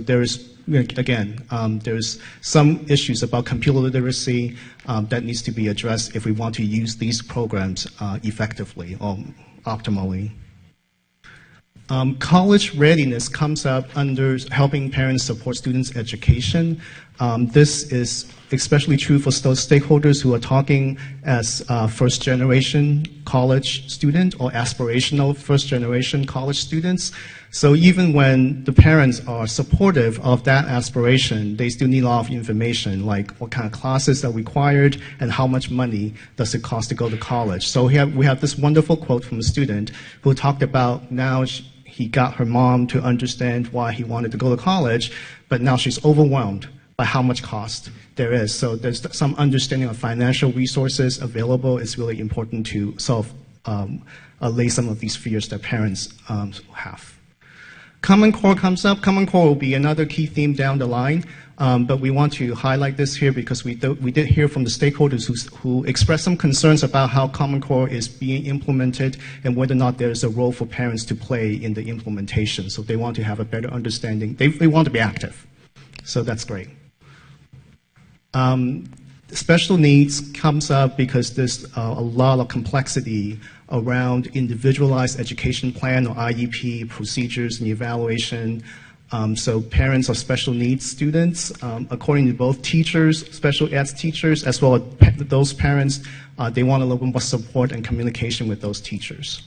there's there's some issues about computer literacy that needs to be addressed if we want to use these programs effectively or optimally. College readiness comes up under helping parents support students' education. This is especially true for those stakeholders who are talking as first-generation college student or aspirational first-generation college students. So even when the parents are supportive of that aspiration, they still need a lot of information, like what kind of classes are required and how much money does it cost to go to college. So we have this wonderful quote from a student who talked about now he got her mom to understand why he wanted to go to college, but now she's overwhelmed by how much cost there is. So there's some understanding of financial resources available. It's really important to sort of allay some of these fears that parents have. Common Core comes up. Common Core will be another key theme down the line, but we want to highlight this here because we did hear from the stakeholders who expressed some concerns about how Common Core is being implemented and whether or not there's a role for parents to play in the implementation. So they want to have a better understanding. They want to be active. So that's great. Special needs comes up because there's a lot of complexity around individualized education plan or IEP procedures and evaluation. So parents of special needs students, according to both teachers, special ed teachers, as well as those parents, they want a little bit more support and communication with those teachers.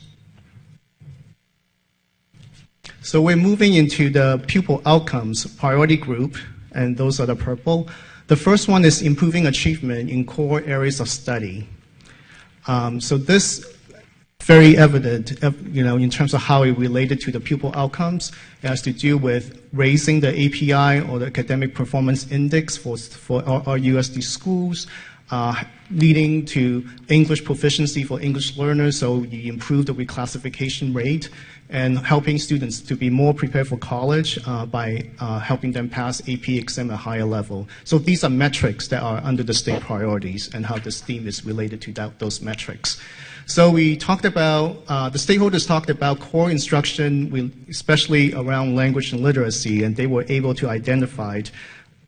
So we're moving into the pupil outcomes priority group, and those are the purple. The first one is improving achievement in core areas of study. So this very evident, in terms of how it related to the pupil outcomes. It has to do with raising the API or the Academic Performance Index for our USD schools, leading to English proficiency for English learners, so you improve the reclassification rate, and helping students to be more prepared for college by helping them pass AP exam at a higher level. So these are metrics that are under the state priorities and how this theme is related to those metrics. So we talked about, the stakeholders talked about core instruction, especially around language and literacy, and they were able to identify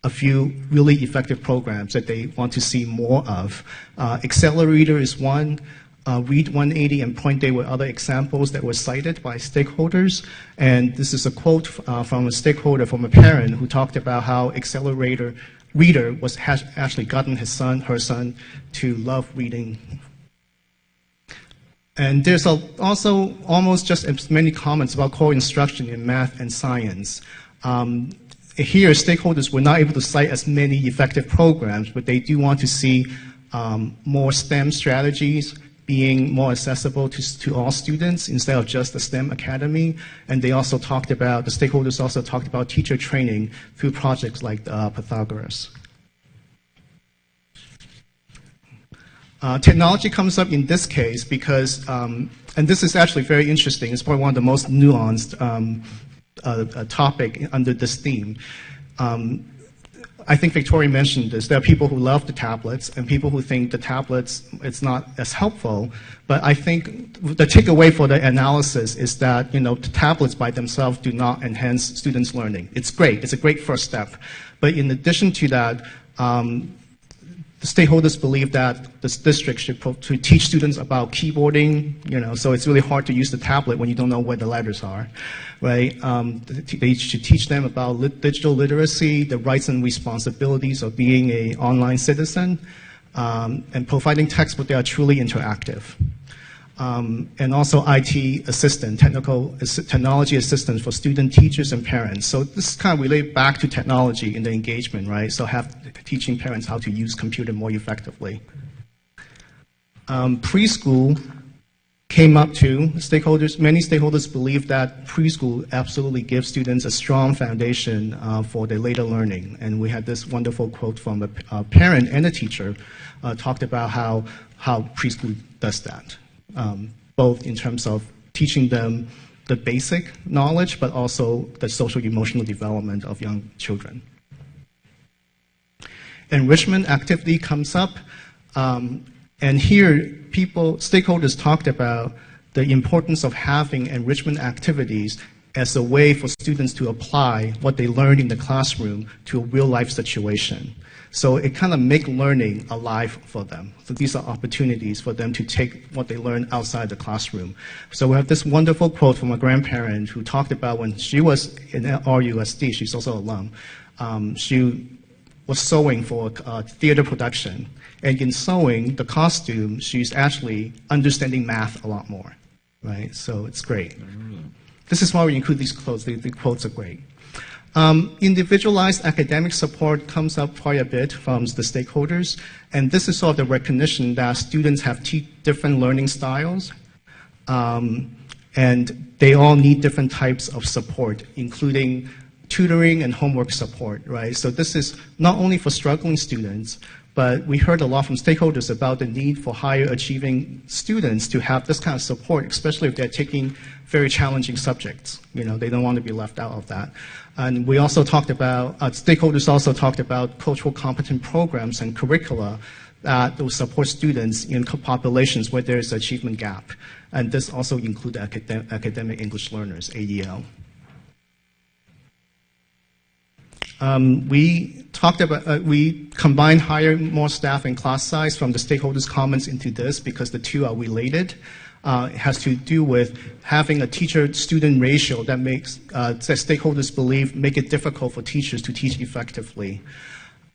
a few really effective programs that they want to see more of. Accelerator is one. Read 180 and Point Day were other examples that were cited by stakeholders. And this is a quote from a stakeholder, from a parent, who talked about how Accelerator Reader has actually gotten her son to love reading. And there's also almost just as many comments about core instruction in math and science. Here, stakeholders were not able to cite as many effective programs, but they do want to see more STEM strategies being more accessible to all students instead of just the STEM academy. And they also talked about, the stakeholders also talked about teacher training through projects like Pythagoras. Technology comes up in this case because, and this is actually very interesting, it's probably one of the most nuanced topic under this theme. I think Victoria mentioned this. There are people who love the tablets and people who think the tablets, it's not as helpful. But I think the takeaway for the analysis is that, the tablets by themselves do not enhance students' learning. It's great. It's a great first step. But in addition to that, The stakeholders believe that this district should to teach students about keyboarding, so it's really hard to use the tablet when you don't know where the letters are, right? They should teach them about digital literacy, the rights and responsibilities of being an online citizen, and providing textbooks that are truly interactive. And also IT assistant, technology assistance for student teachers and parents. So this kind of relates back to technology in the engagement, right? So teaching parents how to use computer more effectively. Preschool came up to stakeholders. Many stakeholders believe that preschool absolutely gives students a strong foundation for their later learning. And we had this wonderful quote from a parent and a teacher talked about how preschool does that. Both in terms of teaching them the basic knowledge, but also the social emotional development of young children. Enrichment activity comes up, and here stakeholders talked about the importance of having enrichment activities as a way for students to apply what they learned in the classroom to a real-life situation. So it kind of makes learning alive for them. So these are opportunities for them to take what they learned outside the classroom. So we have this wonderful quote from a grandparent who talked about when she was in RUSD, she's also an alum, she was sewing for a theater production. And in sewing the costume, she's actually understanding math a lot more, right? So it's great. This is why we include these quotes. The quotes are great. Individualized academic support comes up quite a bit from the stakeholders, and this is sort of the recognition that students have different learning styles, and they all need different types of support, including tutoring and homework support, right? So this is not only for struggling students, but we heard a lot from stakeholders about the need for higher achieving students to have this kind of support, especially if they're taking very challenging subjects. They don't want to be left out of that. And we also talked about, stakeholders also talked about cultural competent programs and curricula that will support students in populations where there is an achievement gap. And this also includes academic English learners, AEL. We talked about, we combined hiring more staff and class size from the stakeholders' comments into this because the two are related. It has to do with having a teacher-student ratio that makes, that stakeholders believe make it difficult for teachers to teach effectively.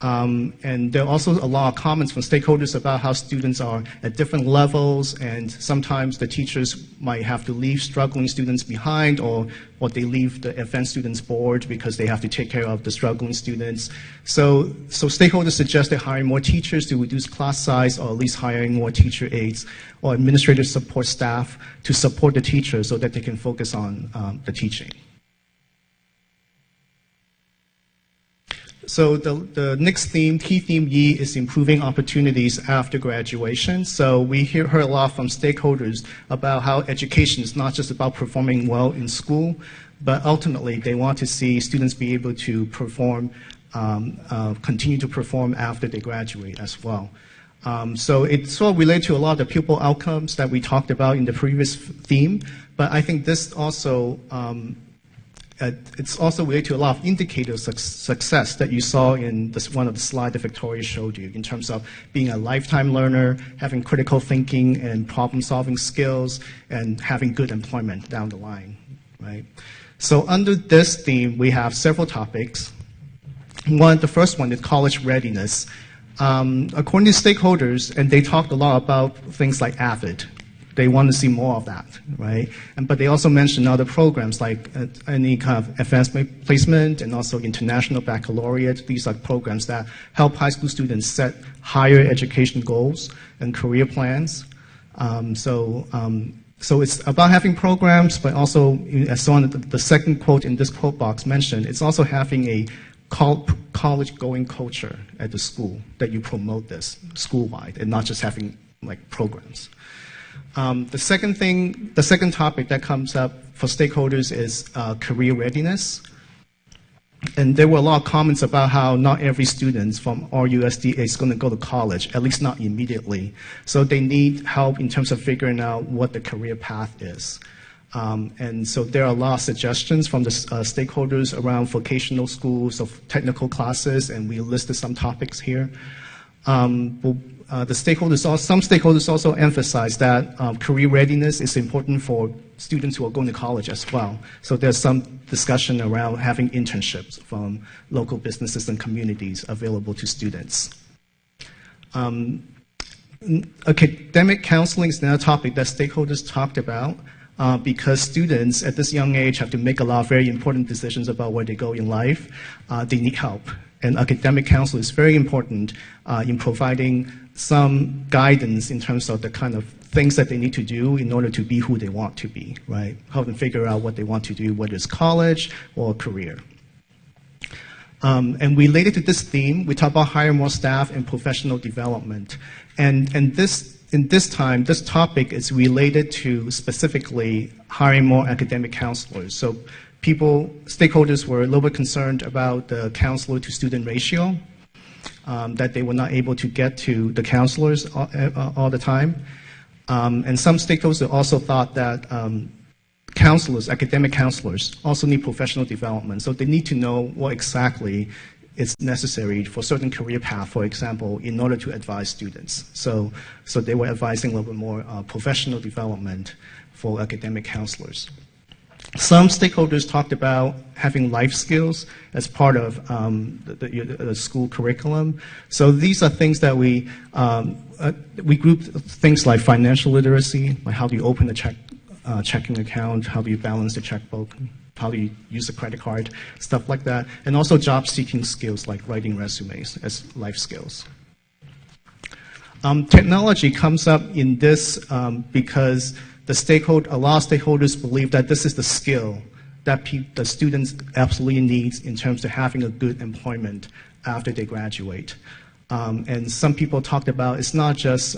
And there are also a lot of comments from stakeholders about how students are at different levels, and sometimes the teachers might have to leave struggling students behind, or they leave the advanced students board because they have to take care of the struggling students. So stakeholders suggested hiring more teachers to reduce class size, or at least hiring more teacher aides or administrative support staff to support the teachers so that they can focus on the teaching. So the next theme, key theme E, is improving opportunities after graduation. So we heard a lot from stakeholders about how education is not just about performing well in school, but ultimately they want to see students be able to perform, continue to perform after they graduate as well. So it's sort of related to a lot of the pupil outcomes that we talked about in the previous theme, but I think this also it's also related to a lot of indicators of success that you saw in one of the slides that Victoria showed you in terms of being a lifetime learner, having critical thinking and problem-solving skills, and having good employment down the line, right? So under this theme, we have several topics. The first one is college readiness. According to stakeholders, and they talked a lot about things like AVID, they want to see more of that, right? But they also mentioned other programs like any kind of advanced placement and also international baccalaureate. These are programs that help high school students set higher education goals and career plans. So it's about having programs, but also, as the second quote in this quote box mentioned, it's also having a college-going culture at the school, that you promote this school-wide and not just having like programs. The second topic that comes up for stakeholders is career readiness. And there were a lot of comments about how not every student from RUSD is going to go to college, at least not immediately. So they need help in terms of figuring out what the career path is. And so there are a lot of suggestions from the stakeholders around vocational schools of technical classes, and we listed some topics here. Some stakeholders also emphasize that career readiness is important for students who are going to college as well. So there's some discussion around having internships from local businesses and communities available to students. Academic counseling is another topic that stakeholders talked about because students at this young age have to make a lot of very important decisions about where they go in life. They need help. And academic counsel is very important in providing some guidance in terms of the kind of things that they need to do in order to be who they want to be, right? Help them figure out what they want to do, whether it's college or career. And related to this theme, we talk about hire more staff and professional development. And this topic is related to specifically hiring more academic counselors. So stakeholders were a little bit concerned about the counselor to student ratio, that they were not able to get to the counselors all the time. And some stakeholders also thought that academic counselors also need professional development. So they need to know what exactly is necessary for certain career path, for example, in order to advise students. So they were advising a little bit more professional development for academic counselors. Some stakeholders talked about having life skills as part of the school curriculum. So these are things that we grouped things like financial literacy, like how do you open a checking account, how do you balance the checkbook, how do you use a credit card, stuff like that, and also job-seeking skills like writing resumes as life skills. Technology comes up in this because a lot of stakeholders believe that this is the skill that the students absolutely need in terms of having a good employment after they graduate. And some people talked about it's not just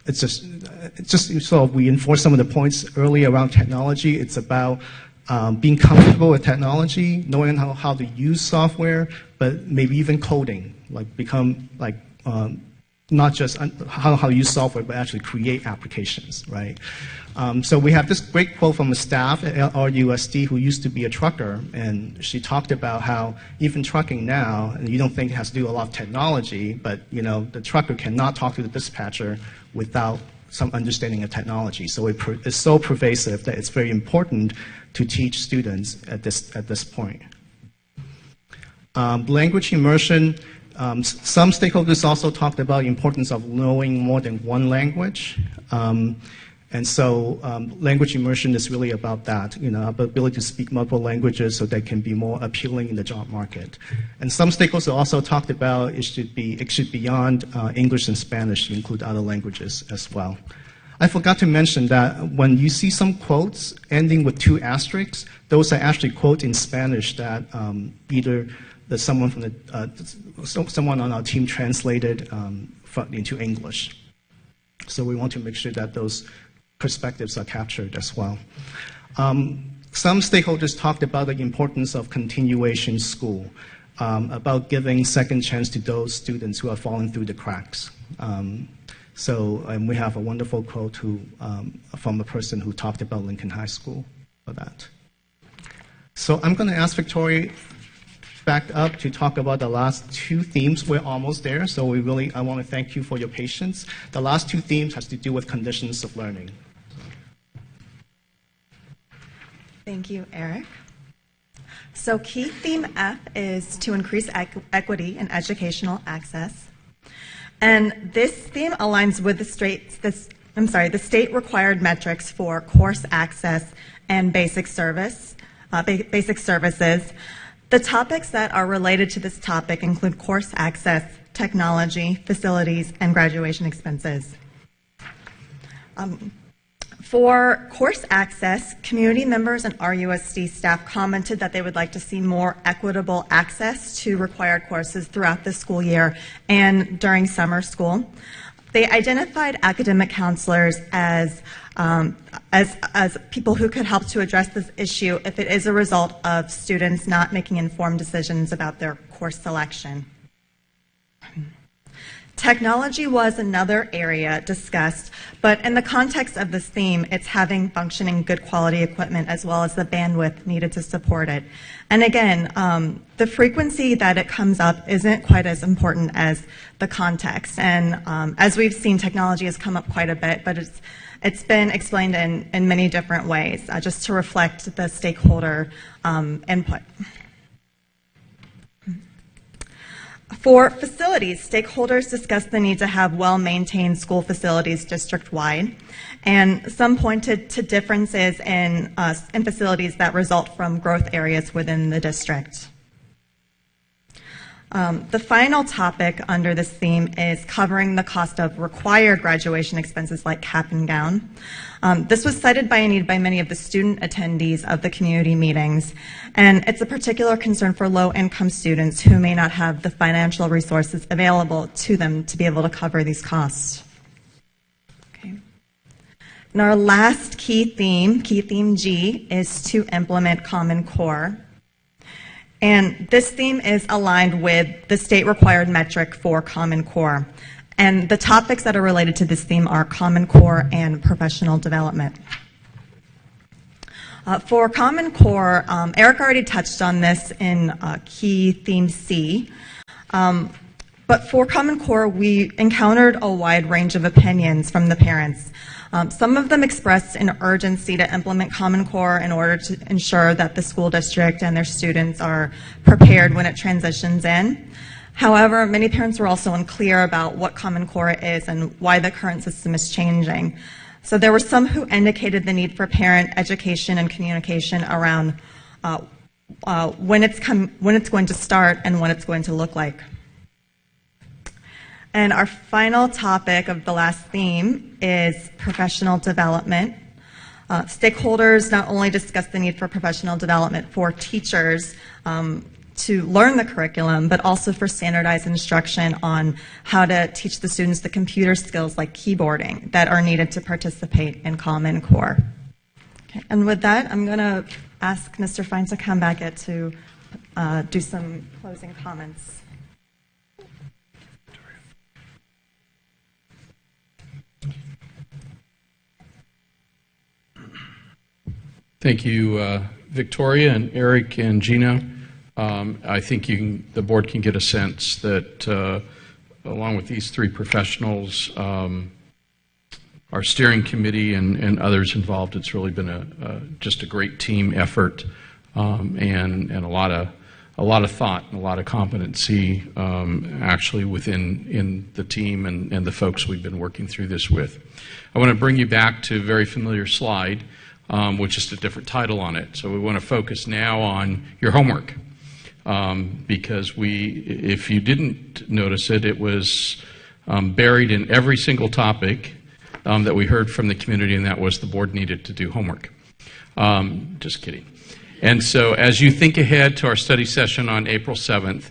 it's just sort of reinforce some of the points earlier around technology. It's about being comfortable with technology, knowing how to use software, but maybe even coding, not just how to use software, but actually create applications, right? So we have this great quote from a staff at RUSD who used to be a trucker, and she talked about how even trucking now, and you don't think it has to do a lot of technology, but the trucker cannot talk to the dispatcher without some understanding of technology. So it's so pervasive that it's very important to teach students at this point. Language immersion. Some stakeholders also talked about the importance of knowing more than one language. And so language immersion is really about that, ability to speak multiple languages so that can be more appealing in the job market. And some stakeholders also talked about it should beyond English and Spanish to include other languages as well. I forgot to mention that when you see some quotes ending with 2 asterisks, those are actually quotes in Spanish that either someone on our team translated into English. So we want to make sure that those perspectives are captured as well. Some stakeholders talked about the importance of continuation school, about giving second chance to those students who are falling through the cracks. And we have a wonderful quote from a person who talked about Lincoln High School for that. So I'm going to ask Victoria back up to talk about the last 2 themes. We're almost there, so I want to thank you for your patience. The last 2 themes has to do with conditions of learning. Thank you, Eric. So key theme F is to increase equity in educational access. And this theme aligns with the state required metrics for course access and basic services. The topics that are related to this topic include course access, technology, facilities, and graduation expenses. For course access, community members and RUSD staff commented that they would like to see more equitable access to required courses throughout the school year and during summer school. They identified academic counselors as people who could help to address this issue if it is a result of students not making informed decisions about their course selection. Technology was another area discussed, but in the context of this theme, it's having functioning, good quality equipment as well as the bandwidth needed to support it. And again, the frequency that it comes up isn't quite as important as the context. And as we've seen, technology has come up quite a bit, but it's been explained in many different ways, just to reflect the stakeholder input. For facilities, stakeholders discussed the need to have well-maintained school facilities district-wide, and some pointed to differences in facilities that result from growth areas within the district. The final topic under this theme is covering the cost of required graduation expenses like cap and gown. This was cited by a need by many of the student attendees of the community meetings, and it's a particular concern for low-income students who may not have the financial resources available to them to be able to cover these costs. Okay. And our last key theme G, is to implement Common Core. And this theme is aligned with the state-required metric for Common Core. And the topics that are related to this theme are Common Core and professional development. For Common Core, Eric already touched on this in key theme C. But for Common Core, we encountered a wide range of opinions from the parents. Some of them expressed an urgency to implement Common Core in order to ensure that the school district and their students are prepared when it transitions in. However, many parents were also unclear about what Common Core is and why the current system is changing. So there were some who indicated the need for parent education and communication around when it's going to start and what it's going to look like. And our final topic of the last theme is professional development. Stakeholders not only discussed the need for professional development for teachers to learn the curriculum, but also for standardized instruction on how to teach the students the computer skills like keyboarding that are needed to participate in Common Core. Okay. And with that, I'm going to ask Mr. Fine to come back to do some closing comments. Thank you, Victoria and Eric and Gina. I think the board can get a sense that along with these three professionals, our steering committee and others involved, it's really been just a great team effort and a lot of thought and a lot of competency actually in the team and the folks we've been working through this with. I want to bring you back to a very familiar slide, with just a different title on it. So we want to focus now on your homework. Because if you didn't notice it, it was buried in every single topic that we heard from the community, and that was the board needed to do homework. Just kidding. And so as you think ahead to our study session on April 7th,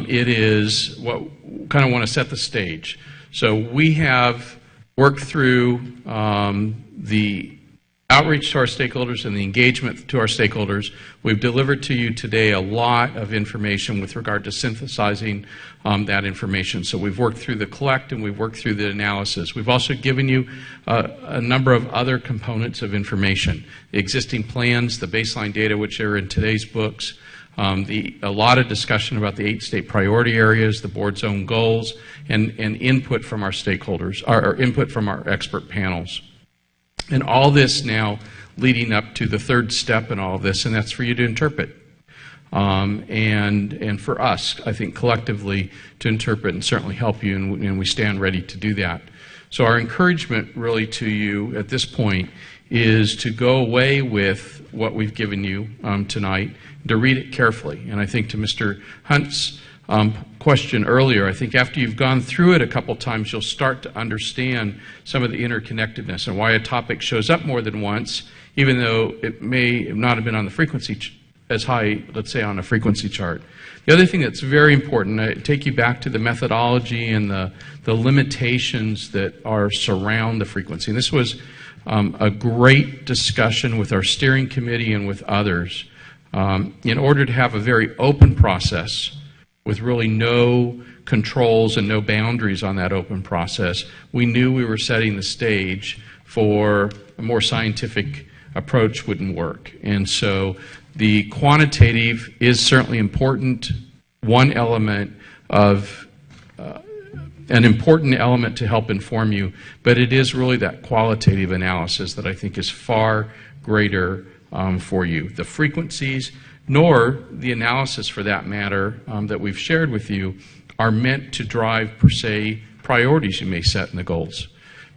it is what kind of want to set the stage. So we have worked through the outreach to our stakeholders and the engagement to our stakeholders. We've delivered to you today a lot of information with regard to synthesizing that information. So we've worked through the collect and we've worked through the analysis. We've also given you a number of other components of information. The existing plans, the baseline data which are in today's books, a lot of discussion about the 8 state priority areas, the board's own goals, and input from our stakeholders, or input from our expert panels. And all this now leading up to the third step in all of this, and that's for you to interpret. And for us, I think collectively, to interpret and certainly help you, and we stand ready to do that. So our encouragement really to you at this point is to go away with what we've given you tonight, to read it carefully. And I think to Mr. Hunt's question earlier, I think after you've gone through it a couple times, you'll start to understand some of the interconnectedness and why a topic shows up more than once, even though it may not have been on the frequency as high, let's say, on a frequency chart. The other thing that's very important, I take you back to the methodology and the limitations that are surround the frequency. And this was a great discussion with our steering committee and with others in order to have a very open process with really no controls and no boundaries on that open process, we knew we were setting the stage for a more scientific approach wouldn't work. And so the quantitative is certainly important, one element of an important element to help inform you, but it is really that qualitative analysis that I think is far greater for you. The frequencies, nor the analysis for that matter, that we've shared with you, are meant to drive, per se, priorities you may set in the goals.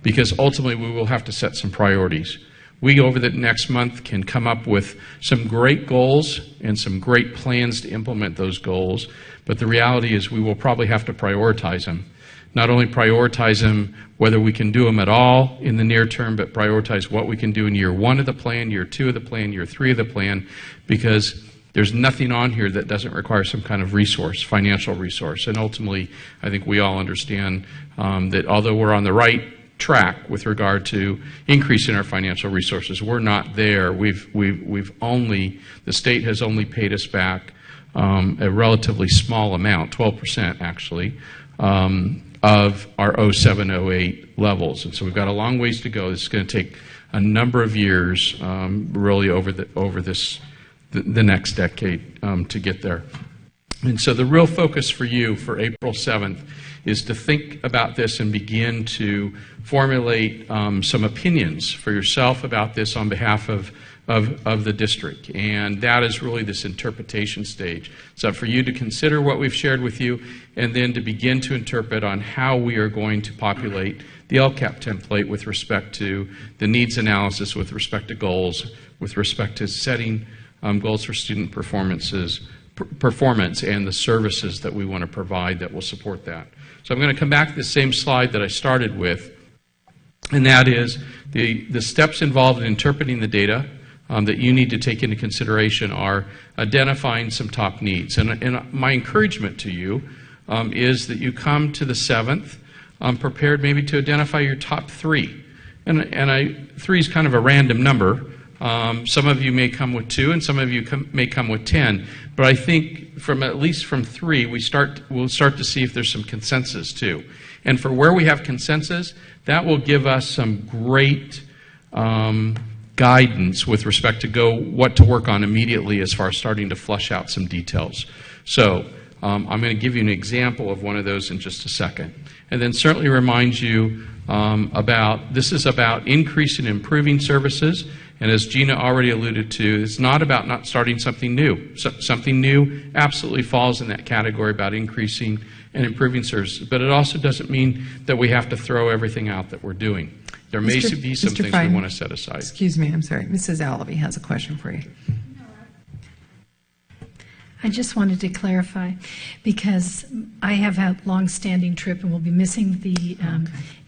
Because ultimately we will have to set some priorities. We, over the next month, can come up with some great goals and some great plans to implement those goals, but the reality is we will probably have to prioritize them. Not only prioritize them whether we can do them at all in the near term, but prioritize what we can do in year 1 of the plan, year 2 of the plan, year 3 of the plan, because there's nothing on here that doesn't require some kind of resource, financial resource. And ultimately, I think we all understand that although we're on the right track with regard to increasing our financial resources, we're not there. We've only, the state has only paid us back a relatively small amount, 12% actually, of our 07-08 levels. And so we've got a long ways to go. This is going to take a number of years, really over the next decade to get there. And so the real focus for you for April 7th is to think about this and begin to formulate some opinions for yourself about this on behalf of the district. And that is really this interpretation stage. So for you to consider what we've shared with you and then to begin to interpret on how we are going to populate the LCAP template with respect to the needs analysis, with respect to goals, with respect to setting goals for student performance and the services that we want to provide that will support that. So I'm going to come back to the same slide that I started with, and that is the steps involved in interpreting the data that you need to take into consideration are identifying some top needs. And my encouragement to you is that you come to the 7th prepared maybe to identify your top 3. And 3 is kind of a random number. Some of you may come with 2, and some of you may come with 10. But I think at least from 3, we'll start to see if there's some consensus too. And for where we have consensus, that will give us some great guidance with respect to what to work on immediately as far as starting to flush out some details. So I'm going to give you an example of one of those in just a second. And then certainly remind you this is about increasing and improving services. And as Gina already alluded to, it's not about not starting something new. Something new absolutely falls in that category about increasing and improving services. But it also doesn't mean that we have to throw everything out that we're doing. There may be some things we want to set aside. Excuse me, I'm sorry. Mrs. Alabi has a question for you. I just wanted to clarify, because I have a long-standing trip and will be missing the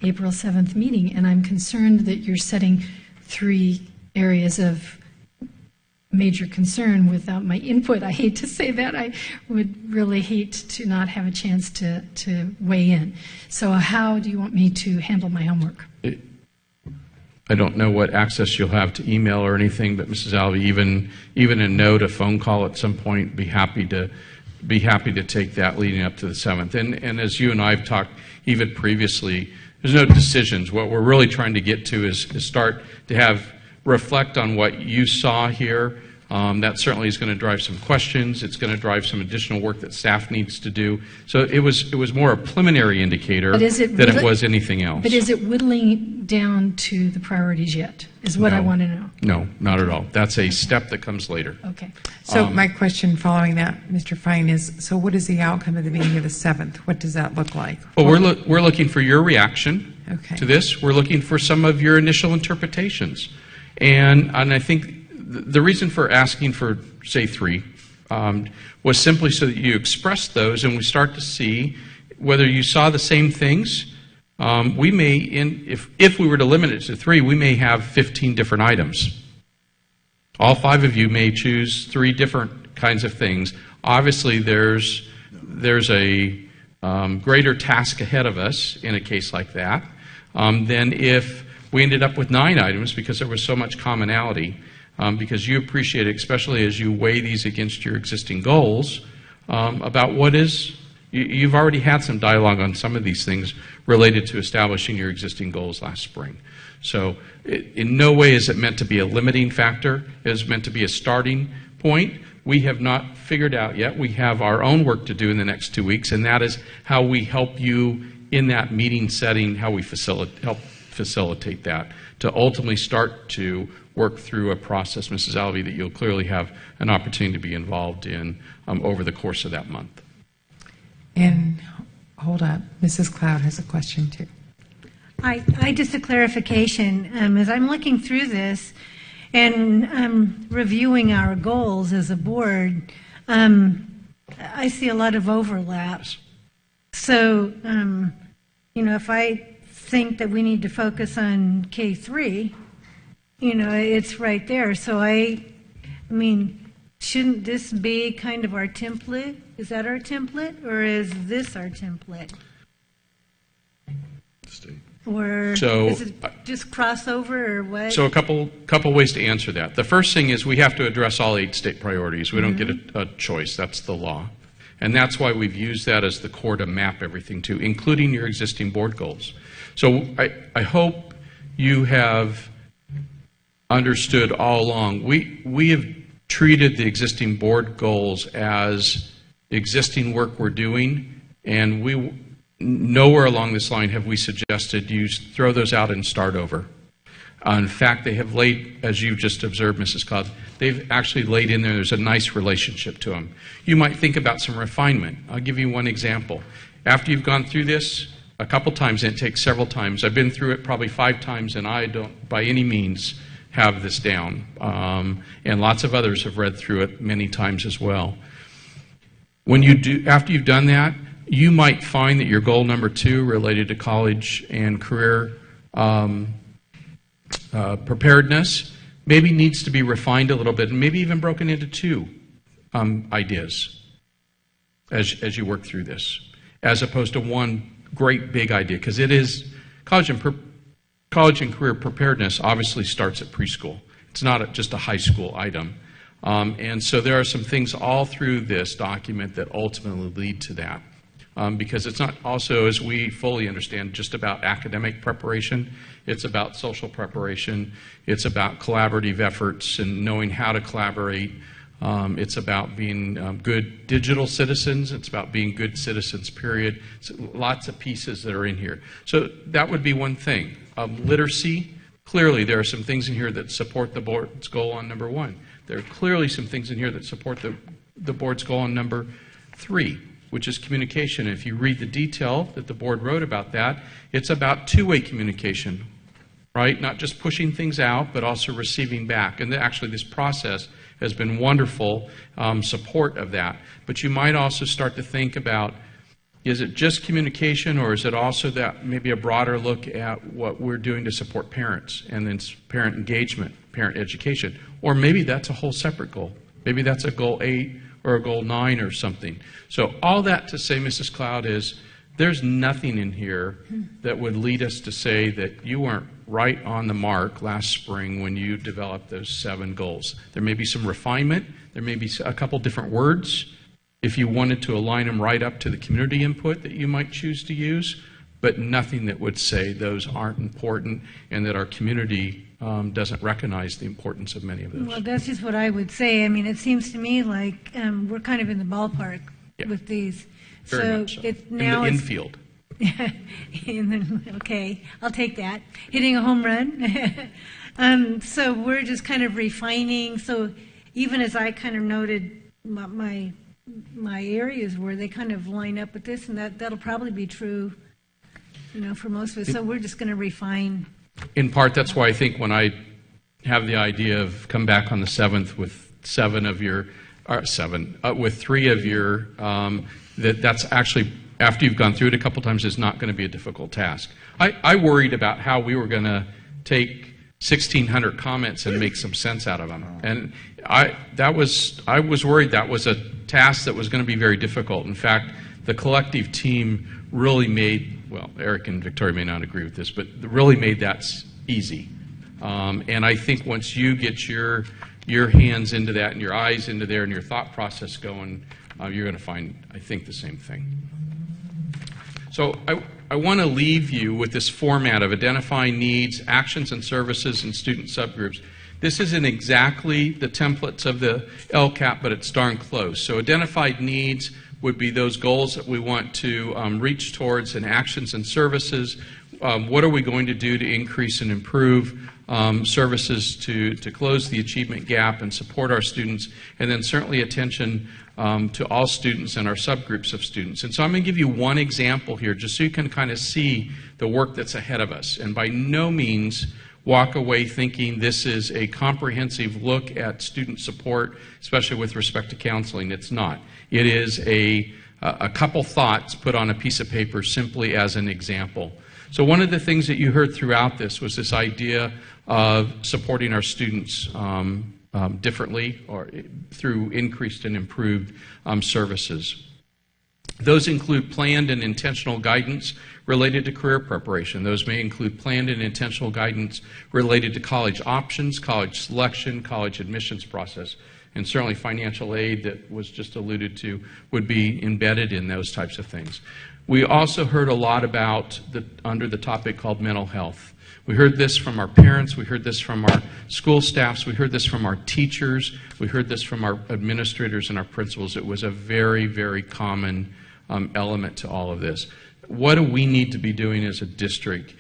April 7th meeting, and I'm concerned that you're setting 3 areas of major concern without my input. I hate to say that. I would really hate to not have a chance to weigh in. So how do you want me to handle my homework? I don't know what access you'll have to email or anything, but Mrs. Alvey, even a note, a phone call at some point, be happy to take that leading up to the 7th. And as you and I have talked even previously, there's no decisions. What we're really trying to get to is start to reflect on what you saw here. That certainly is going to drive some questions. It's going to drive some additional work that staff needs to do. So it was more a preliminary indicator than it was anything else. But is it whittling down to the priorities yet, is what I want to know. No, not at all. That's a step that comes later. Okay. So my question following that, Mr. Fine, is so what is the outcome of the meeting of the 7th? What does that look like? Well, we're looking for your reaction to this. We're looking for some of your initial interpretations. And I think the reason for asking for, say, 3 was simply so that you express those and we start to see whether you saw the same things. We may, if we were to limit it to 3, we may have 15 different items. All 5 of you may choose 3 different kinds of things. Obviously, there's a greater task ahead of us in a case like that than if we ended up with 9 items because there was so much commonality. Because you appreciate it, especially as you weigh these against your existing goals, about what is. You've already had some dialogue on some of these things related to establishing your existing goals last spring. So in no way is it meant to be a limiting factor. It is meant to be a starting point. We have not figured out yet. We have our own work to do in the next 2 weeks, and that is how we help you in that meeting setting, how we help facilitate that, to ultimately start to work through a process, Mrs. Alvey, that you'll clearly have an opportunity to be involved in over the course of that month. And hold up, Mrs. Cloud has a question too. I just a clarification. As I'm looking through this and reviewing our goals as a board, I see a lot of overlap. So, if I think that we need to focus on K3, it's right there. So I mean, shouldn't this be kind of our template? Is that our template, or is this our template? Or So, is it just crossover, or what? So a couple ways to answer that. The first thing is we have to address all 8 state priorities. We don't get a choice. That's the law. And that's why we've used that as the core to map everything to, including your existing board goals. So I hope you have understood all along. We have treated the existing board goals as existing work we're doing, and nowhere along this line have we suggested you throw those out and start over. In fact, they have laid, as you just observed, Mrs. Cloud, they've actually laid in there's a nice relationship to them. You might think about some refinement. I'll give you one example. After you've gone through this a couple times, and it takes several times, I've been through it probably 5 times, and I don't by any means have this down. And lots of others have read through it many times as well. After you've done that, you might find that your goal number 2 related to college and career preparedness maybe needs to be refined a little bit, and maybe even broken into 2 ideas as you work through this, as opposed to one great big idea, because it is college and career preparedness obviously starts at preschool. It's not just a high school item. And so there are some things all through this document that ultimately lead to that. Because it's not also, as we fully understand, just about academic preparation. It's about social preparation. It's about collaborative efforts and knowing how to collaborate. It's about being good digital citizens. It's about being good citizens, period. So lots of pieces that are in here. So that would be one thing. Literacy, clearly there are some things in here that support the board's goal on number 1. There are clearly some things in here that support the board's goal on number 3, which is communication. If you read the detail that the board wrote about that, it's about 2-way communication, right? Not just pushing things out, but also receiving back. And actually, this process has been wonderful support of that. But you might also start to think about, is it just communication, or is it also that maybe a broader look at what we're doing to support parents, and then parent engagement, parent education? Or maybe that's a whole separate goal. Maybe that's a goal 8 or a goal 9 or something. So all that to say, Mrs. Cloud, is there's nothing in here that would lead us to say that you weren't right on the mark last spring when you developed those 7 goals. There may be some refinement. There may be a couple different words if you wanted to align them right up to the community input that you might choose to use, but nothing that would say those aren't important and that our community doesn't recognize the importance of many of those. Well, that's just what I would say. I mean, it seems to me like we're kind of in the ballpark with these. Very much so. It's in now the infield. Okay, I'll take that. Hitting a home run. So we're just kind of refining. So even as I kind of noted my areas where they kind of line up with this, and that'll probably be true, for most of us. So we're just going to refine. In part, that's why I think when I have the idea of come back on the 7th with 3 of your, that's actually, after you've gone through it a couple times, is not going to be a difficult task. I worried about how we were going to take 1,600 comments and make some sense out of them. And I was worried that was a task that was going to be very difficult. In fact, the collective team really made, well, Eric and Victoria may not agree with this, but really made that easy. And I think once you get your hands into that and your eyes into there and your thought process going, you're going to find, I think, the same thing. So I want to leave you with this format of identifying needs, actions and services, and student subgroups. This isn't exactly the templates of the LCAP, but it's darn close. So identified needs would be those goals that we want to reach towards, and actions and services. What are we going to do to increase and improve services to close the achievement gap and support our students, and then certainly attention to all students and our subgroups of students. And so I'm going to give you one example here just so you can kind of see the work that's ahead of us. And by no means walk away thinking this is a comprehensive look at student support, especially with respect to counseling. It's not. It is a couple thoughts put on a piece of paper simply as an example. So one of the things that you heard throughout this was this idea of supporting our students differently or through increased and improved services. Those include planned and intentional guidance related to career preparation. Those may include planned and intentional guidance related to college options, college selection, college admissions process, and certainly financial aid that was just alluded to would be embedded in those types of things. We also heard a lot about under the topic called mental health. We heard this from our parents, we heard this from our school staffs, we heard this from our teachers, we heard this from our administrators and our principals. It was a very, very common element to all of this. What do we need to be doing as a district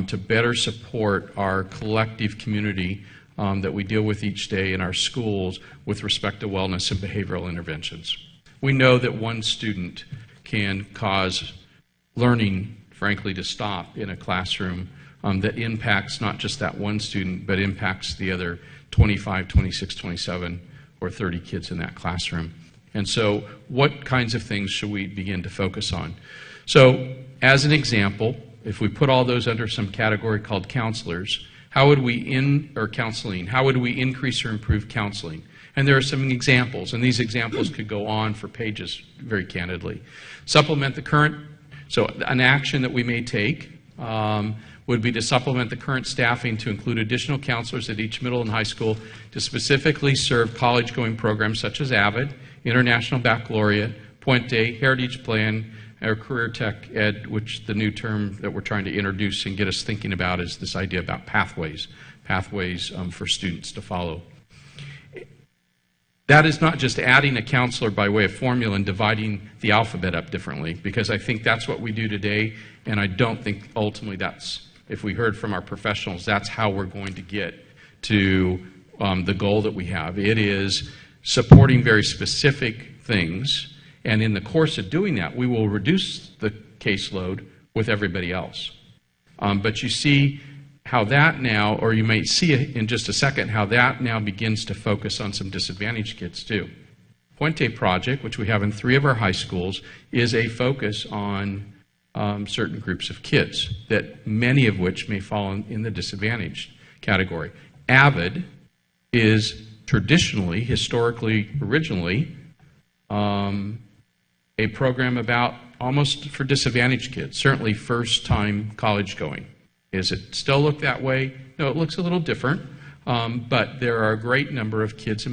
to better support our collective community that we deal with each day in our schools with respect to wellness and behavioral interventions? We know that one student can cause learning, frankly, to stop in a classroom that impacts not just that one student, but impacts the other 25, 26, 27, or 30 kids in that classroom. And so what kinds of things should we begin to focus on? So as an example, if we put all those under some category called counselors, how would we counseling, how would we increase or improve counseling? And there are some examples, and these examples could go on for pages very candidly. Supplement the current, so an action that we may take would be to supplement the current staffing to include additional counselors at each middle and high school to specifically serve college-going programs such as AVID, International Baccalaureate, Puente, Heritage Plan, or Career Tech Ed, which the new term that we're trying to introduce and get us thinking about is this idea about pathways for students to follow. That is not just adding a counselor by way of formula and dividing the alphabet up differently, because I think that's what we do today, and I don't think ultimately that's, if we heard from our professionals, that's how we're going to get to the goal that we have. It is supporting very specific things, and in the course of doing that, we will reduce the caseload with everybody else. But you see how that now, or you may see it in just a second, how that now begins to focus on some disadvantaged kids too. Puente Project, which we have in 3 of our high schools, is a focus on certain groups of kids, that many of which may fall in the disadvantaged category. AVID is traditionally, historically, originally, a program about almost for disadvantaged kids, certainly first-time college going. Does it still look that way? No, it looks a little different, but there are a great number of kids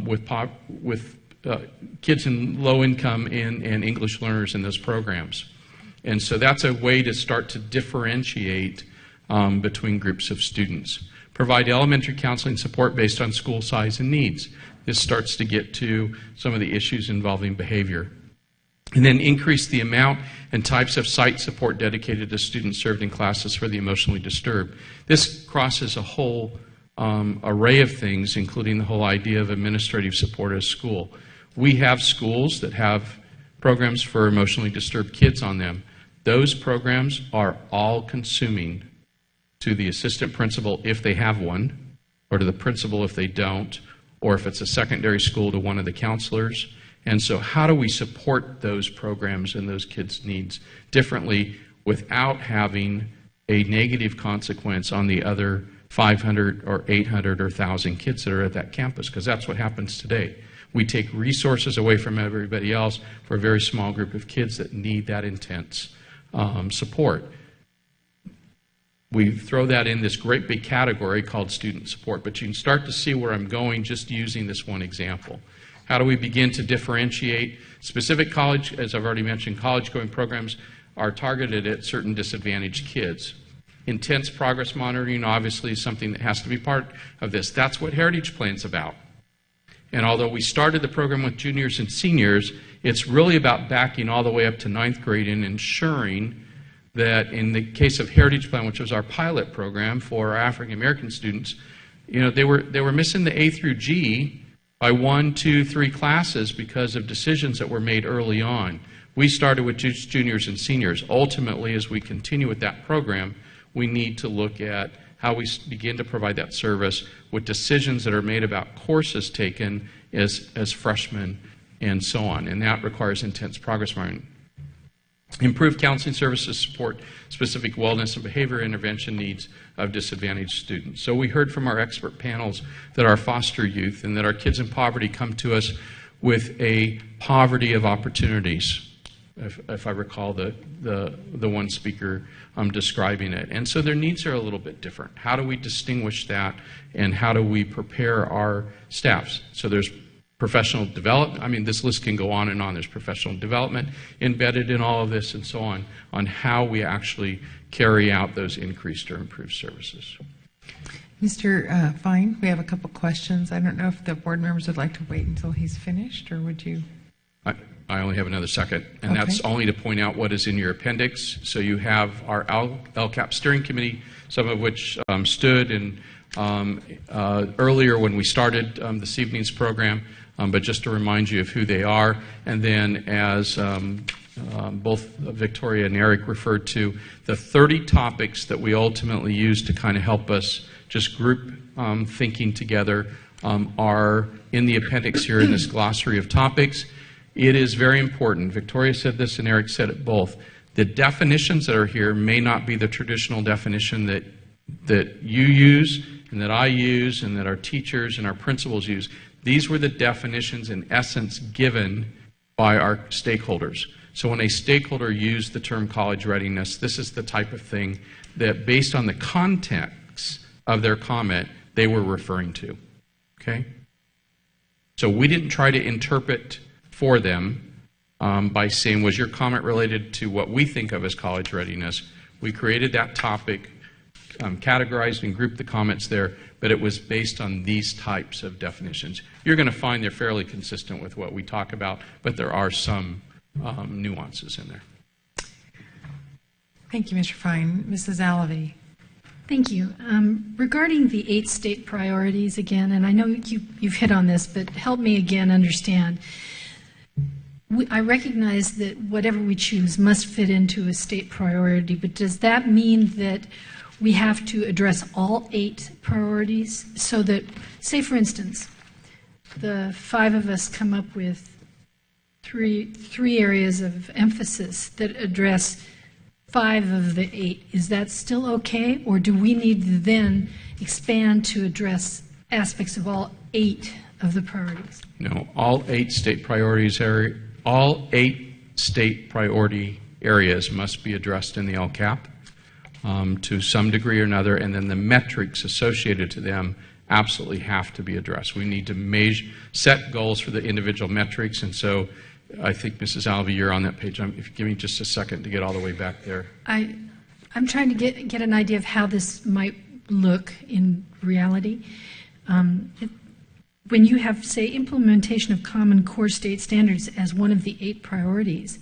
with kids in low income and English learners in those programs. And so that's a way to start to differentiate between groups of students. Provide elementary counseling support based on school size and needs. This starts to get to some of the issues involving behavior. And then increase the amount and types of site support dedicated to students served in classes for the emotionally disturbed. This crosses a whole array of things, including the whole idea of administrative support at a school. We have schools that have programs for emotionally disturbed kids on them. Those programs are all-consuming to the assistant principal if they have one, or to the principal if they don't, or if it's a secondary school to one of the counselors. And so how do we support those programs and those kids' needs differently without having a negative consequence on the other 500 or 800 or 1,000 kids that are at that campus? Because that's what happens today. We take resources away from everybody else for a very small group of kids that need that intense support. We throw that in this great big category called student support, but you can start to see where I'm going just using this one example. How do we begin to differentiate specific college, as I've already mentioned, college-going programs are targeted at certain disadvantaged kids. Intense progress monitoring obviously is something that has to be part of this. That's what Heritage Plan's about. And although we started the program with juniors and seniors, it's really about backing all the way up to 9th grade and ensuring that in the case of Heritage Plan, which was our pilot program for our African American students, they were missing the A through G by 1, 2, 3 classes because of decisions that were made early on. We started with just juniors and seniors. Ultimately, as we continue with that program, we need to look at how we begin to provide that service with decisions that are made about courses taken as freshmen and so on. And that requires intense progress monitoring. Improve counseling services support specific wellness and behavior intervention needs of disadvantaged students. So we heard from our expert panels that our foster youth and that our kids in poverty come to us with a poverty of opportunities, if I recall the one speaker describing it. And so their needs are a little bit different. How do we distinguish that, and how do we prepare our staffs? So there's professional development. I mean, this list can go on and on. There's professional development embedded in all of this and so on how we actually carry out those increased or improved services. Mr. Fine, we have a couple questions. I don't know if the board members would like to wait until he's finished, or would you? I only have another second, and Okay. that's only to point out what is in your appendix. So you have our LCAP steering committee, some of which stood and earlier when we started this evening's program, but just to remind you of who they are. And then as both Victoria and Eric referred to, the 30 topics that we ultimately use to kind of help us just group thinking together are in the appendix here in this glossary of topics. It is very important. Victoria said this and Eric said it both. The definitions that are here may not be the traditional definition that you use and that I use and that our teachers and our principals use. These were the definitions in essence given by our stakeholders. So when a stakeholder used the term college readiness, this is the type of thing that based on the context of their comment, they were referring to. Okay? So we didn't try to interpret for them by saying, was your comment related to what we think of as college readiness? We created that topic, categorized and grouped the comments there, but it was based on these types of definitions. You're going to find they're fairly consistent with what we talk about, but there are some nuances in there. Thank you, Mr. Fine. Mrs. Alavi. Thank you. Regarding the 8 state priorities again, and I know you've hit on this, but help me again understand. I recognize that whatever we choose must fit into a state priority, but does that mean that we have to address all 8 priorities so that, say for instance, the 5 of us come up with three areas of emphasis that address 5 of the 8. Is that still okay, or do we need to then expand to address aspects of all 8 of the priorities? No, all 8 state priorities all 8 state priority areas must be addressed in the LCAP to some degree or another, and then the metrics associated to them absolutely have to be addressed. We need to set goals for the individual metrics, and so I think, Mrs. Alvey, you're on that page. If you give me just a second to get all the way back there. I'm trying to get an idea of how this might look in reality. When you have, say, implementation of Common Core state standards as one of the 8 priorities,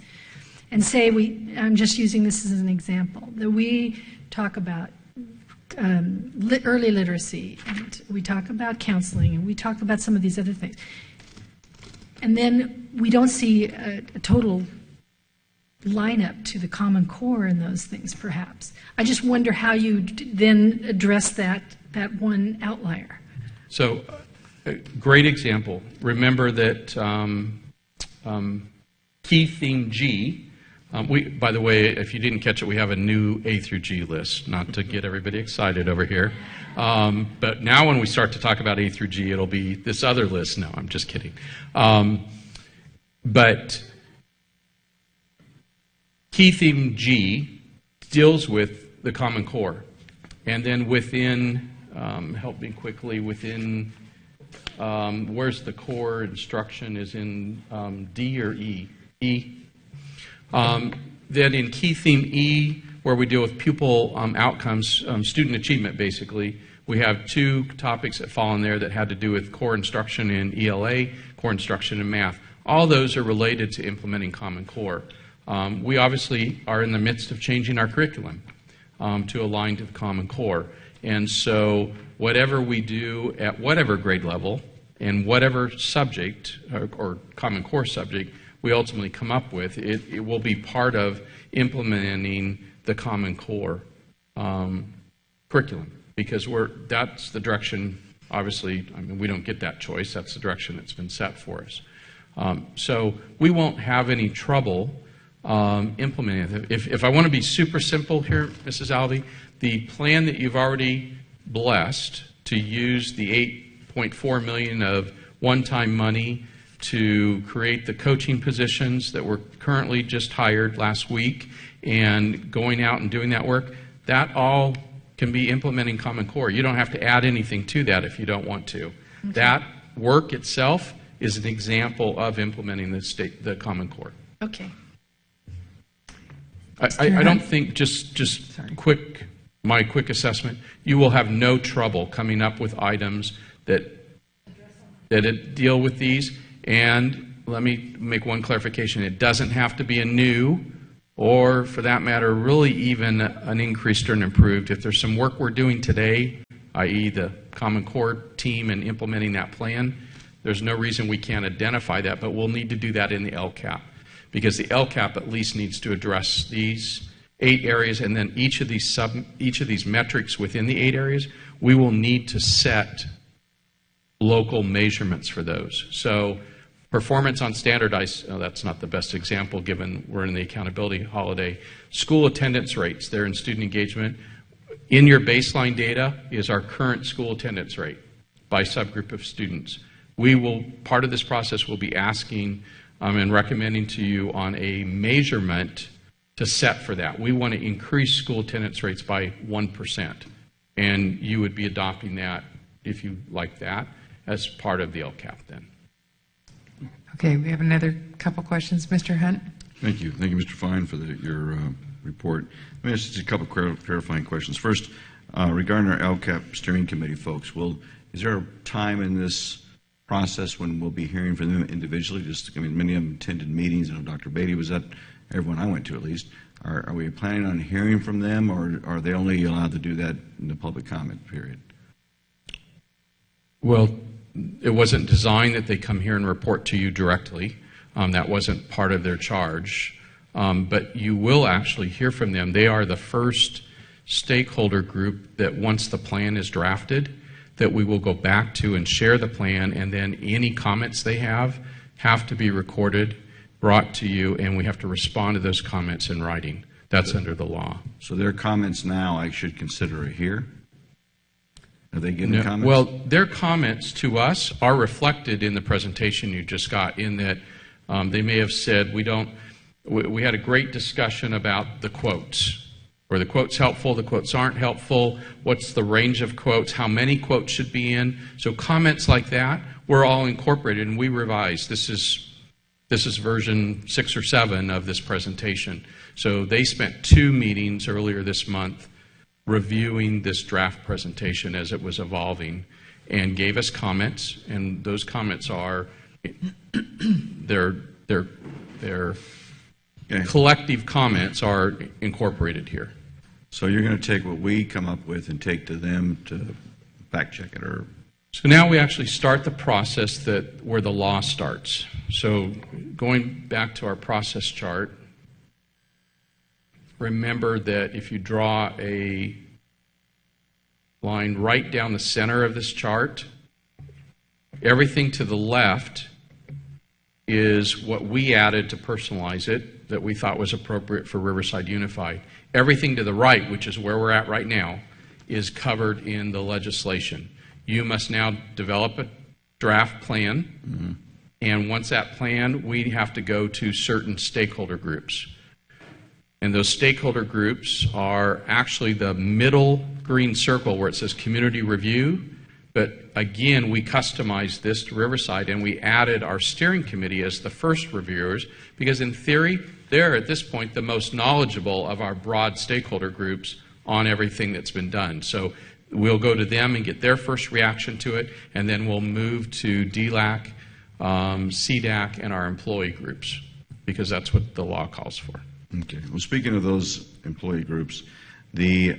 and say I'm just using this as an example, that we talk about early literacy, and we talk about counseling, and we talk about some of these other things. And then we don't see a total lineup to the Common Core in those things, perhaps. I just wonder how you then address that one outlier. So, a great example. Remember that key theme G, by the way, if you didn't catch it, we have a new A through G list, not to get everybody excited over here. But now when we start to talk about A through G, it'll be this other list. No, I'm just kidding. But key theme G deals with the Common Core. And then within, help me quickly, within where's the core instruction, is in D or E? E. Then in key theme E, where we deal with pupil outcomes, student achievement basically, we have 2 topics that fall in there that had to do with core instruction in ELA, core instruction in math. All those are related to implementing Common Core. We obviously are in the midst of changing our curriculum to align to the Common Core. And so whatever we do at whatever grade level and whatever subject or Common Core subject we ultimately come up with, it will be part of implementing the Common Core curriculum, because that's the direction, obviously, I mean, we don't get that choice. That's the direction that's been set for us. So we won't have any trouble implementing it. If I want to be super simple here, Mrs. Alvey, the plan that you've already blessed to use the $8.4 million of one-time money to create the coaching positions that were currently just hired last week and going out and doing that work, that all can be implementing Common Core. You don't have to add anything to that if you don't want to. Okay. That work itself is an example of implementing the Common Core. Okay. I don't think, my quick assessment, you will have no trouble coming up with items that deal with these. And let me make one clarification. It doesn't have to be a new, or for that matter, really even an increased or an improved. If there's some work we're doing today, i.e. the Common Core team and implementing that plan, there's no reason we can't identify that, but we'll need to do that in the LCAP. Because the LCAP at least needs to address these 8 areas, and then each of these metrics within the 8 areas, we will need to set local measurements for those. So performance on standardized, that's not the best example given we're in the accountability holiday. School attendance rates, they're in student engagement. In your baseline data is our current school attendance rate by subgroup of students. Part of this process will be asking and recommending to you on a measurement to set for that. We want to increase school attendance rates by 1%. And you would be adopting that, if you like that, as part of the LCAP then. Okay, we have another couple questions. Mr. Hunt? Thank you. Thank you, Mr. Fine, for your report. Let me ask just a couple clarifying questions. First, regarding our LCAP steering committee folks, is there a time in this process when we'll be hearing from them individually? Many of them attended meetings. I know Dr. Beatty was at everyone I went to, at least. Are we planning on hearing from them, or are they only allowed to do that in the public comment period? Well, it wasn't designed that they come here and report to you directly. That wasn't part of their charge. But you will actually hear from them. They are the first stakeholder group that once the plan is drafted, that we will go back to and share the plan, and then any comments they have to be recorded, brought to you, and we have to respond to those comments in writing. That's under the law. So their comments now I should consider here? Are they getting comments? Well, their comments to us are reflected in the presentation you just got, in that they may have said, we had a great discussion about the quotes. Were the quotes helpful? The quotes aren't helpful? What's the range of quotes? How many quotes should be in? So comments like that were all incorporated, and we revised. This is version 6 or 7 of this presentation. So they spent 2 meetings earlier this month reviewing this draft presentation as it was evolving, and gave us comments, and those comments are their collective comments are incorporated here. So you're going to take what we come up with and take to them to fact check it, or? So now we actually start the process where the law starts. So going back to our process chart, remember that if you draw a line right down the center of this chart, everything to the left is what we added to personalize it that we thought was appropriate for Riverside Unified. Everything to the right, which is where we're at right now, is covered in the legislation. You must now develop a draft plan, and once that plan, we have to go to certain stakeholder groups. And those stakeholder groups are actually the middle green circle where it says community review. But again, we customized this to Riverside, and we added our steering committee as the first reviewers, because in theory, they're at this point the most knowledgeable of our broad stakeholder groups on everything that's been done. So we'll go to them and get their first reaction to it, and then we'll move to DLAC, CDAC, and our employee groups, because that's what the law calls for. Okay. Well, speaking of those employee groups, the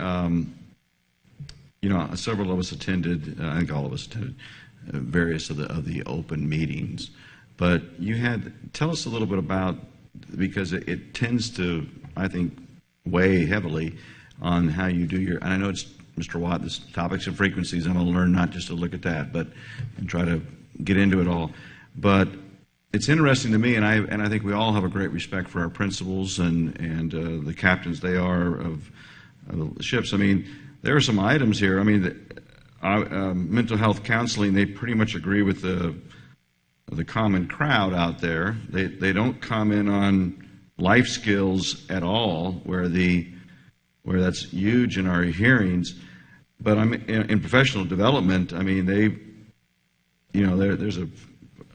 several of us attended. I think all of us attended various of the open meetings. But tell us a little bit about, because it tends to, I think, weigh heavily on how you do your. And I know it's Mr. Watt. This topics and frequencies. I'm going to learn not just to look at that, but and try to get into it all. But it's interesting to me, and I think we all have a great respect for our principals and the captains they are of the ships. I mean, there are some items here. I mean, mental health counseling, they pretty much agree with the common crowd out there. They don't comment on life skills at all, where that's huge in our hearings. But in professional development, I mean, there's a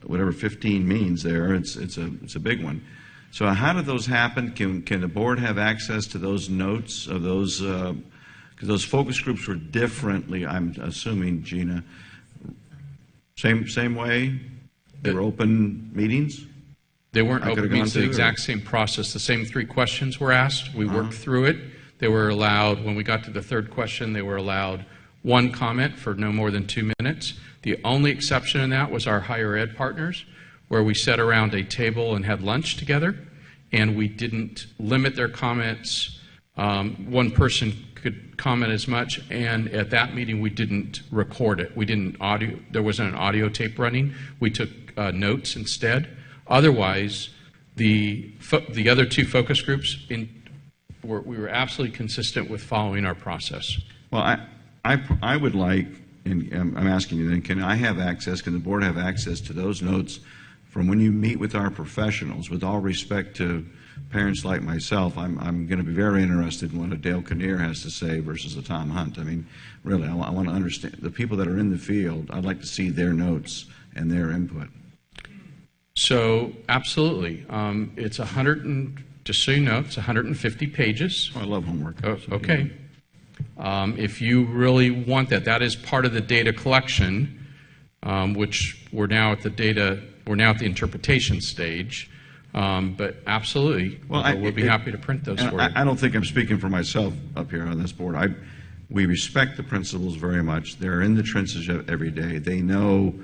whatever 15 means there. It's a big one. So how do those happen? Can the board have access to those notes of those? Because those focus groups were differently, I'm assuming, Gina. Same way? They were open meetings? They weren't open meetings, the exact same process. The same 3 questions were asked. We worked through it. They were allowed, when we got to the 3rd question, they were allowed 1 comment for no more than 2 minutes. The only exception in that was our higher ed partners, where we sat around a table and had lunch together, and we didn't limit their comments. One person could comment as much, and at that meeting we didn't record it. There wasn't an audio tape running. We took notes instead. Otherwise, the other 2 focus groups, we were absolutely consistent with following our process. Well, I would like, and I'm asking you then, can the board have access to those notes from when you meet with our professionals? With all respect to parents like myself, I'm going to be very interested in what a Dale Kinnear has to say versus a Tom Hunt. I mean, really, I want to understand the people that are in the field. I'd like to see their notes and their input. So, absolutely. It's just so you know, it's 150 pages. Oh, I love homework. Oh, okay. If you really want that is part of the data collection, which we're now at the interpretation stage. But absolutely, we'll be happy to print those for you. I don't think I'm speaking for myself up here on this board. We respect the principals very much. They're in the trenches every day. They know,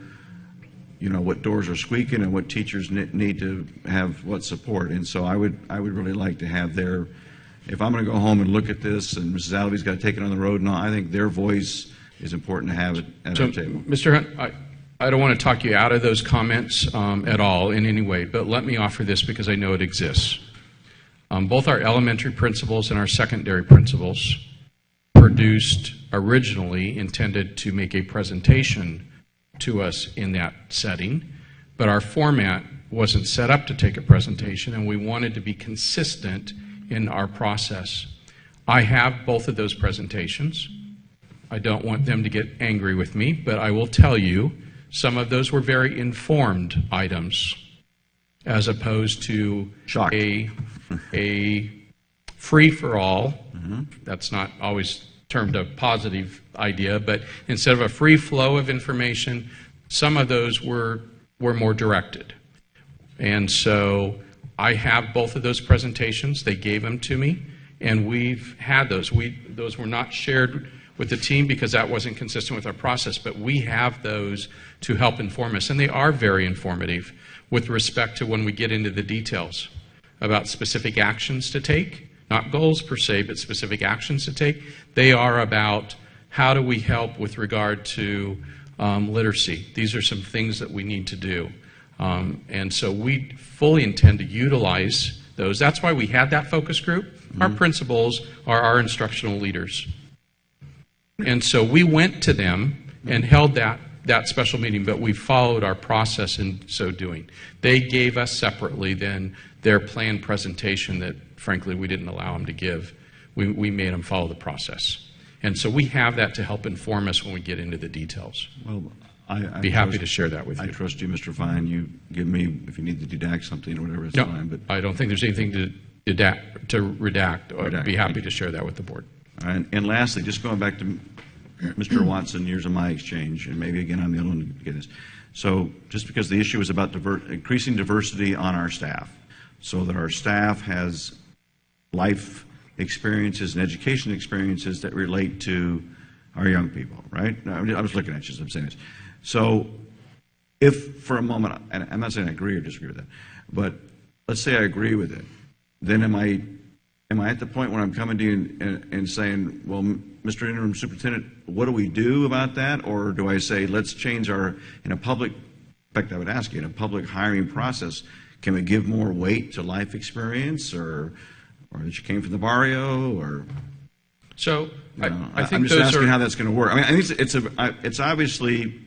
what doors are squeaking and what teachers need to have what support. And so I would really like to have if I'm going to go home and look at this, and Mrs. Alavi's got to take it on the road, I think their voice is important to have at our table. Mr. Hunt, I don't want to talk you out of those comments at all in any way, but let me offer this because I know it exists. Both our elementary principals and our secondary principals produced originally intended to make a presentation to us in that setting, but our format wasn't set up to take a presentation, and we wanted to be consistent in our process. I have both of those presentations. I don't want them to get angry with me, but I will tell you, some of those were very informed items, as opposed to a free-for-all. That's not always termed a positive idea, but instead of a free flow of information, some of those were more directed. And so I have both of those presentations. They gave them to me, and we've had those. Those were not shared with the team because that wasn't consistent with our process, but we have those to help inform us, and they are very informative with respect to when we get into the details about specific actions to take, not goals per se, but specific actions to take. They are about how do we help with regard to literacy. These are some things that we need to do. And so we fully intend to utilize those. That's why we had that focus group. Our principals are our instructional leaders. And so we went to them and held that special meeting, but we followed our process in so doing. They gave us separately then their planned presentation that, frankly, we didn't allow them to give. We made them follow the process. And so we have that to help inform us when we get into the details. Well, I Be happy to share that with I you. trust you, Mr. Fine. You give me, if you need to deduct something or whatever, it's No, fine. But I don't think there's anything to redact. I'd be Redact. happy to share that with the board. And lastly, just going back to Mr. Watson, years of my exchange, and maybe again I'm the only one to get this. So just because the issue is about increasing diversity on our staff, so that our staff has life experiences and education experiences that relate to our young people, right? I was looking at you as I'm saying this. So if for a moment, and I'm not saying I agree or disagree with that, but let's say I agree with it, then am I at the point where I'm coming to you and saying, well, Mr. Interim Superintendent, what do we do about that? Or do I say, let's change in a public, in fact, I would ask you, in a public hiring process, can we give more weight to life experience or that you came from the barrio or? So I think I'm just those asking are how that's going to work. I mean, I think it's obviously,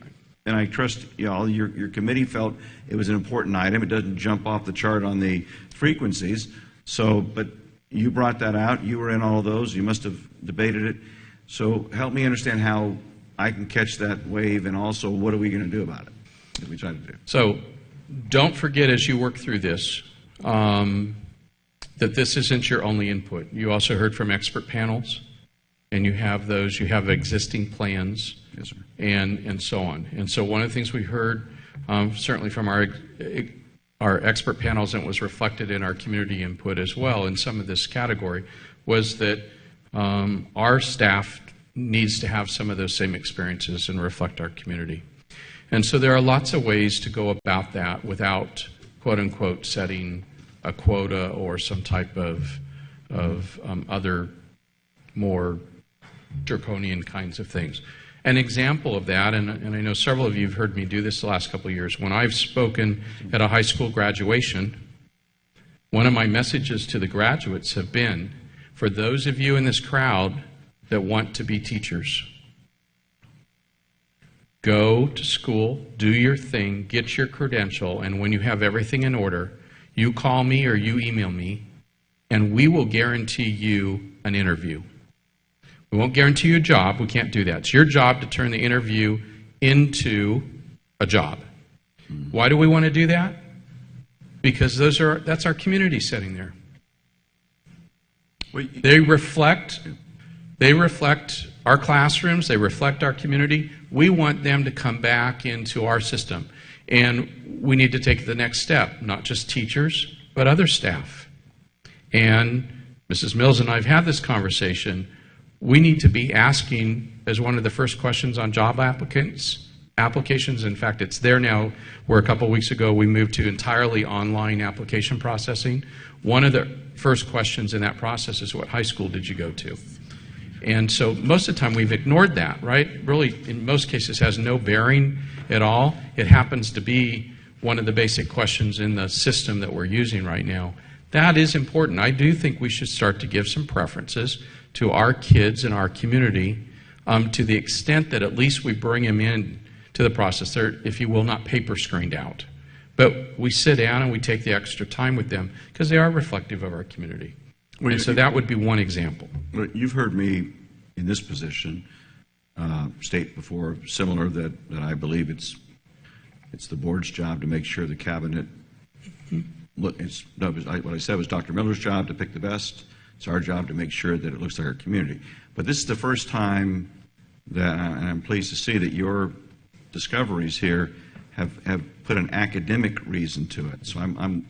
and I trust y'all, your committee felt it was an important item. It doesn't jump off the chart on the frequencies. So, but you brought that out. You were in all of those. You must have debated it. So help me understand how I can catch that wave, and also what are we going to do about it that we try to do? So don't forget as you work through this that this isn't your only input. You also heard from expert panels, and you have those. You have existing plans, Yes, sir. and so on. And so one of the things we heard certainly from our expert panels, and it was reflected in our community input as well in some of this category, was that our staff needs to have some of those same experiences and reflect our community. And so there are lots of ways to go about that without, quote unquote, setting a quota or some type of other more draconian kinds of things. An example of that, and I know several of you have heard me do this the last couple of years, when I've spoken at a high school graduation, one of my messages to the graduates have been, for those of you in this crowd that want to be teachers, go to school, do your thing, get your credential, and when you have everything in order, you call me or you email me, and we will guarantee you an interview. We won't guarantee you a job. We can't do that. It's your job to turn the interview into a job. Why do we want to do that? Because that's our community setting there. They reflect our classrooms. They reflect our community. We want them to come back into our system. And we need to take the next step, not just teachers, but other staff. And Mrs. Mills and I have had this conversation. We need to be asking, as one of the first questions on job applications, in fact, it's there now, where a couple of weeks ago we moved to entirely online application processing. One of the first questions in that process is, what high school did you go to? And so most of the time we've ignored that, right? Really, in most cases, has no bearing at all. It happens to be one of the basic questions in the system that we're using right now. That is important. I do think we should start to give some preferences to our kids in our community to the extent that at least we bring them in to the process. They're, if you will, not paper screened out. But we sit down and we take the extra time with them because they are reflective of our community. And so that would be one example. You've heard me in this position state before, similar, that I believe it's the board's job to make sure the cabinet. What I said was Dr. Miller's job to pick the best. It's our job to make sure that it looks like our community. But this is the first time that, and I'm pleased to see that your discoveries here have put an academic reason to it. So the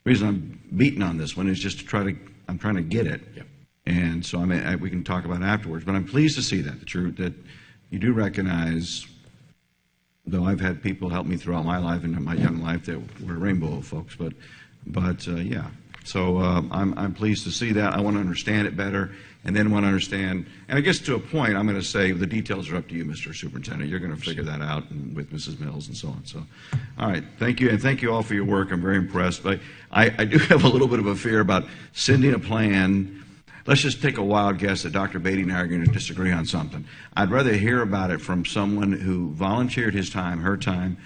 reason I'm beating on this one is just to I'm trying to get it. Yep. And so we can talk about it afterwards. But I'm pleased to see that you do recognize, though I've had people help me throughout my life and my young life that were rainbow folks, but yeah. So I'm pleased to see that. I want to understand it better, and then want to understand. And I guess to a point, I'm going to say the details are up to you, Mr. Superintendent. You're going to figure that out with Mrs. Mills and so on. So, all right, thank you, and thank you all for your work. I'm very impressed. But I do have a little bit of a fear about sending a plan. Let's just take a wild guess that Dr. Beatty and I are going to disagree on something. I'd rather hear about it from someone who volunteered his time, her time,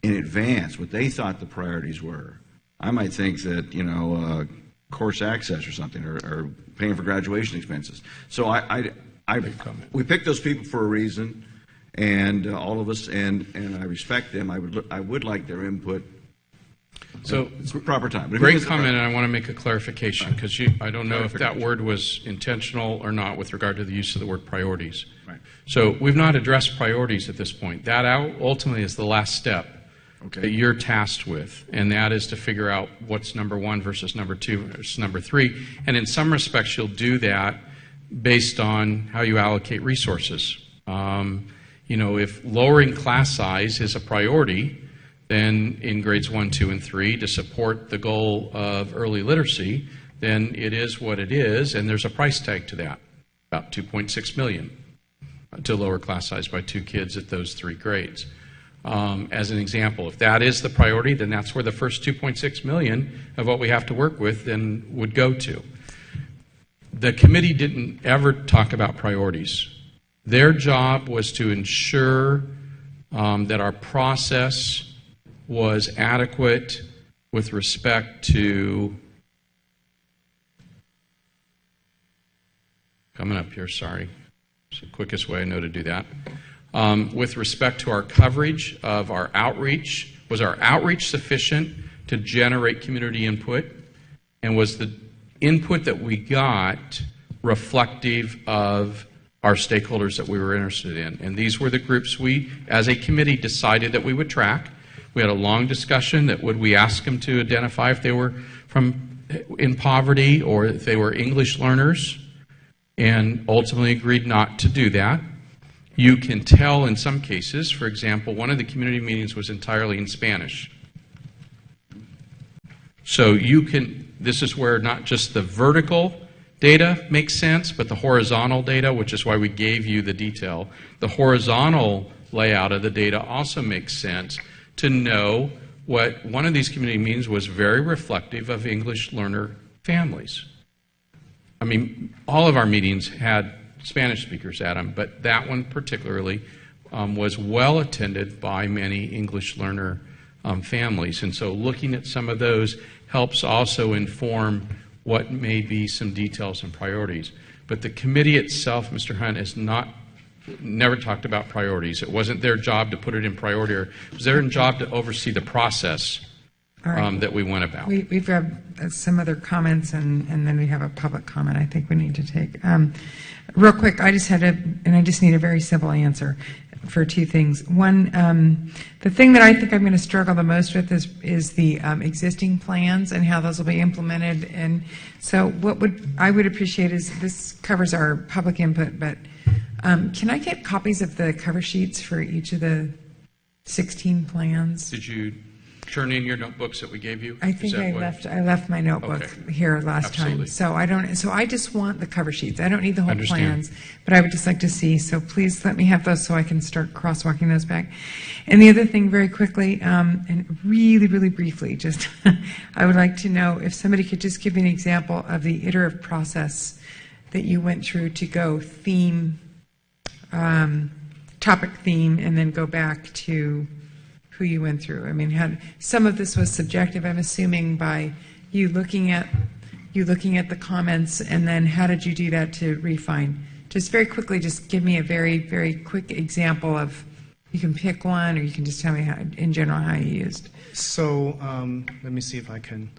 in advance, what they thought the priorities were. I might think that, course access or something, or paying for graduation expenses. So we picked those people for a reason, and all of us, and I respect them. I would like their input. So, Proper time. But if great it's- comment, and I want to make a clarification, because I don't know if that word was intentional or not with regard to the use of the word priorities. Right. So we've not addressed priorities at this point. That ultimately is the last step that you're tasked with, and that is to figure out what's number one versus number two versus number three. And in some respects, you'll do that based on how you allocate resources. If lowering class size is a priority, then in grades 1, 2, and 3, to support the goal of early literacy, then it is what it is, and there's a price tag to that, about $2.6 million to lower class size by 2 kids at those 3 grades. As an example, if that is the priority, then that's where the first $2.6 million of what we have to work with then would go to. The committee didn't ever talk about priorities. Their job was to ensure that our process was adequate with respect to, coming up here, sorry, it's the quickest way I know to do that. With respect to our coverage of our outreach, was our outreach sufficient to generate community input? And was the input that we got reflective of our stakeholders that we were interested in? And these were the groups we, as a committee, decided that we would track. We had a long discussion that would we ask them to identify if they were in poverty or if they were English learners, and ultimately agreed not to do that. You can tell in some cases, for example, one of the community meetings was entirely in Spanish. So this is where not just the vertical data makes sense, but the horizontal data, which is why we gave you the detail. The horizontal layout of the data also makes sense to know what one of these community meetings was very reflective of English learner families. I mean, all of our meetings had Spanish speakers at them, but that one particularly was well attended by many English learner families. And so looking at some of those helps also inform what may be some details and priorities. But the committee itself, Mr. Hunt, has never talked about priorities. It wasn't their job to put it in priority. It was their job to oversee the process that we went about. We've got some other comments, and then we have a public comment I think we need to take. Real quick, I just need a very simple answer for 2 things. One, the thing that I think I'm going to struggle the most with is the existing plans and how those will be implemented. And so what I would appreciate is, this covers our public input, but can I get copies of the cover sheets for each of the 16 plans? Did you turn in your notebooks that we gave you? I think I left my notebook here last Absolutely. time. So I just want the cover sheets. I don't need the whole Understand. plans, but I would just like to see. So please let me have those so I can start crosswalking those back. And the other thing, very quickly, and really, really briefly, just I would like to know if somebody could just give me an example of the iterative process that you went through to go theme, topic theme, and then go back to who you went through. I mean, some of this was subjective, I'm assuming, by you looking at the comments, and then how did you do that to refine? Just very quickly, just give me a very, very quick example of, you can pick one, or you can just tell me how, in general, how you used. So let me see if I can.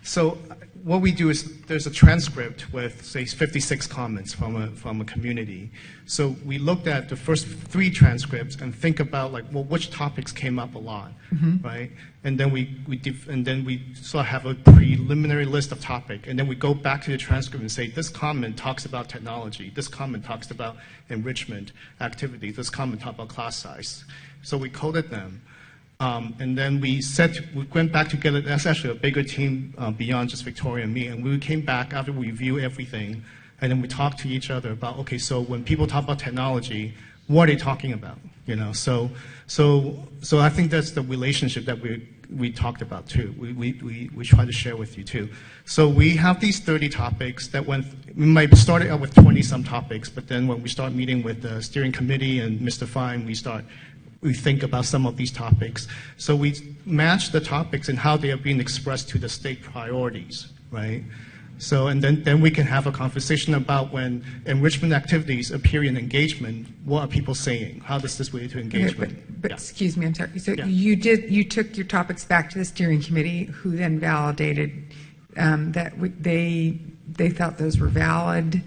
So what we do is, there's a transcript with, say, 56 comments from a community. So we looked at the first 3 transcripts and think about, like, well, which topics came up a lot, right? And then we sort of have a preliminary list of topics, and then we go back to the transcript and say, this comment talks about technology, this comment talks about enrichment activity, this comment talks about class size. So we coded them. And then we went back together. That's actually a bigger team beyond just Victoria and me. And we came back after we reviewed everything, and then we talked to each other about, okay, so when people talk about technology, what are they talking about? You know, so I think that's the relationship that we talked about too. We try to share with you too. So we have these 30 topics that we might start out with 20-some topics, but then when we start meeting with the steering committee and Mr. Fine, we think about some of these topics. So we match the topics and how they are being expressed to the state priorities, right? So, and then we can have a conversation about when enrichment activities appear in engagement, what are people saying? How does this relate to engagement? But Yeah. excuse me, I'm sorry. So Yeah. you took your topics back to the steering committee, who then validated that they thought those were valid,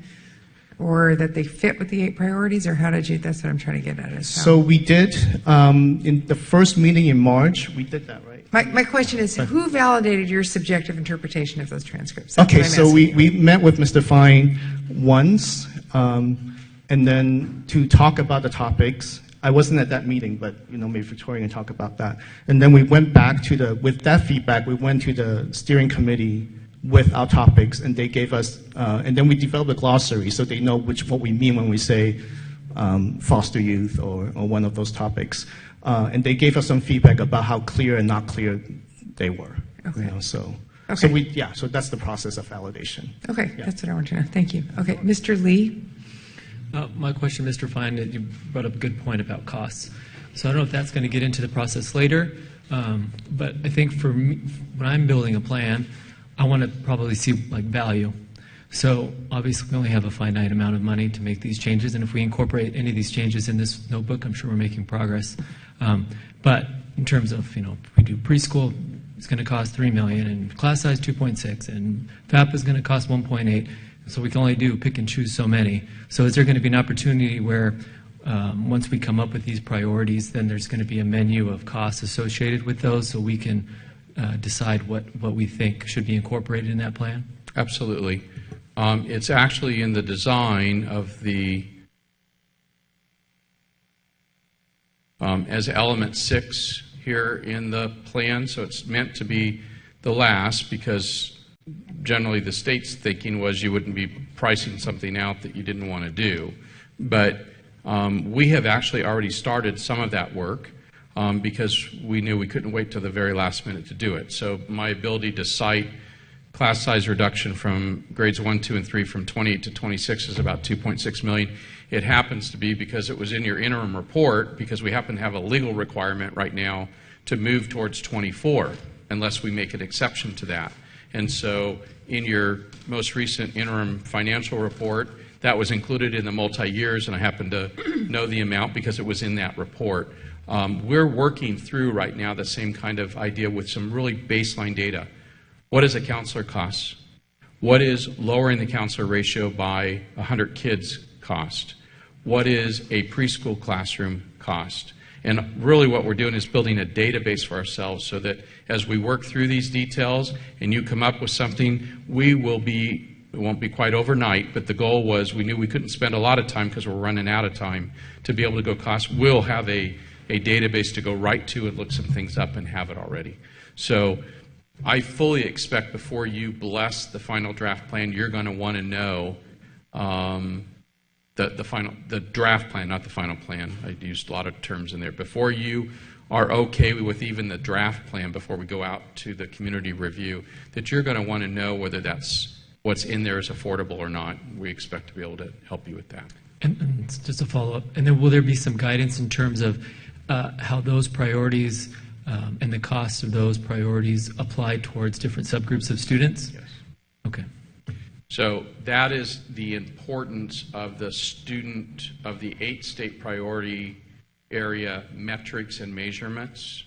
or that they fit with the 8 priorities, or how did you? That's what I'm trying to get at. Is how- So we did, in the first meeting in March, we did that, right? My question is, who validated your subjective interpretation of those transcripts? That's Okay, what I'm so asking we, you. we met with Mr. Fine once, and then to talk about the topics. I wasn't at that meeting, but, maybe Victoria can talk about that. And then we went back with that feedback, we went to the steering committee with our topics, and they gave us, and then we developed a glossary so they know what we mean when we say foster youth or one of those topics. And they gave us some feedback about how clear and not clear they were. Okay. So Okay. so that's the process of validation. Okay, Yeah. that's what I want to know. Thank you. Okay, Mr. Lee? My question, Mr. Fine, you brought up a good point about costs. So I don't know if that's going to get into the process later, but I think for me, when I'm building a plan, I want to probably see value. So obviously we only have a finite amount of money to make these changes, and if we incorporate any of these changes in this notebook, I'm sure we're making progress. But in terms of, if we do preschool, it's going to cost $3 million, and class size 2.6, and FAP is going to cost 1.8. So we can only pick and choose so many. So is there going to be an opportunity where once we come up with these priorities, then there's going to be a menu of costs associated with those, so we can decide what we think should be incorporated in that plan? Absolutely. It's actually in the design of the, as element 6 here in the plan, so it's meant to be the last, because generally the state's thinking was you wouldn't be pricing something out that you didn't want to do. But we have actually already started some of that work because we knew we couldn't wait till the very last minute to do it. So my ability to cite class size reduction from grades 1, 2, and 3 from 28 to 26 is about $2.6 million. It happens to be because it was in your interim report, because we happen to have a legal requirement right now to move towards 24, unless we make an exception to that. And so in your most recent interim financial report, that was included in the multi-years, and I happen to know the amount because it was in that report. We're working through right now the same kind of idea with some really baseline data. What does a counselor cost? What is lowering the counselor ratio by 100 kids cost? What is a preschool classroom cost? And really what we're doing is building a database for ourselves so that as we work through these details and you come up with something, it won't be quite overnight, but the goal was we knew we couldn't spend a lot of time because we're running out of time to be able to go cost. We'll have a database to go right to and look some things up and have it already. So I fully expect before you bless the final draft plan, you're going to want to know the draft plan, not the final plan. I used a lot of terms in there. Before you are okay with even the draft plan, before we go out to the community review, that you're going to want to know whether what's in there is affordable or not. We expect to be able to help you with that. And just a follow-up, and then will there be some guidance in terms of how those priorities and the costs of those priorities apply towards different subgroups of students? Yes. Okay. So that is the importance of the 8 state priority area metrics and measurements.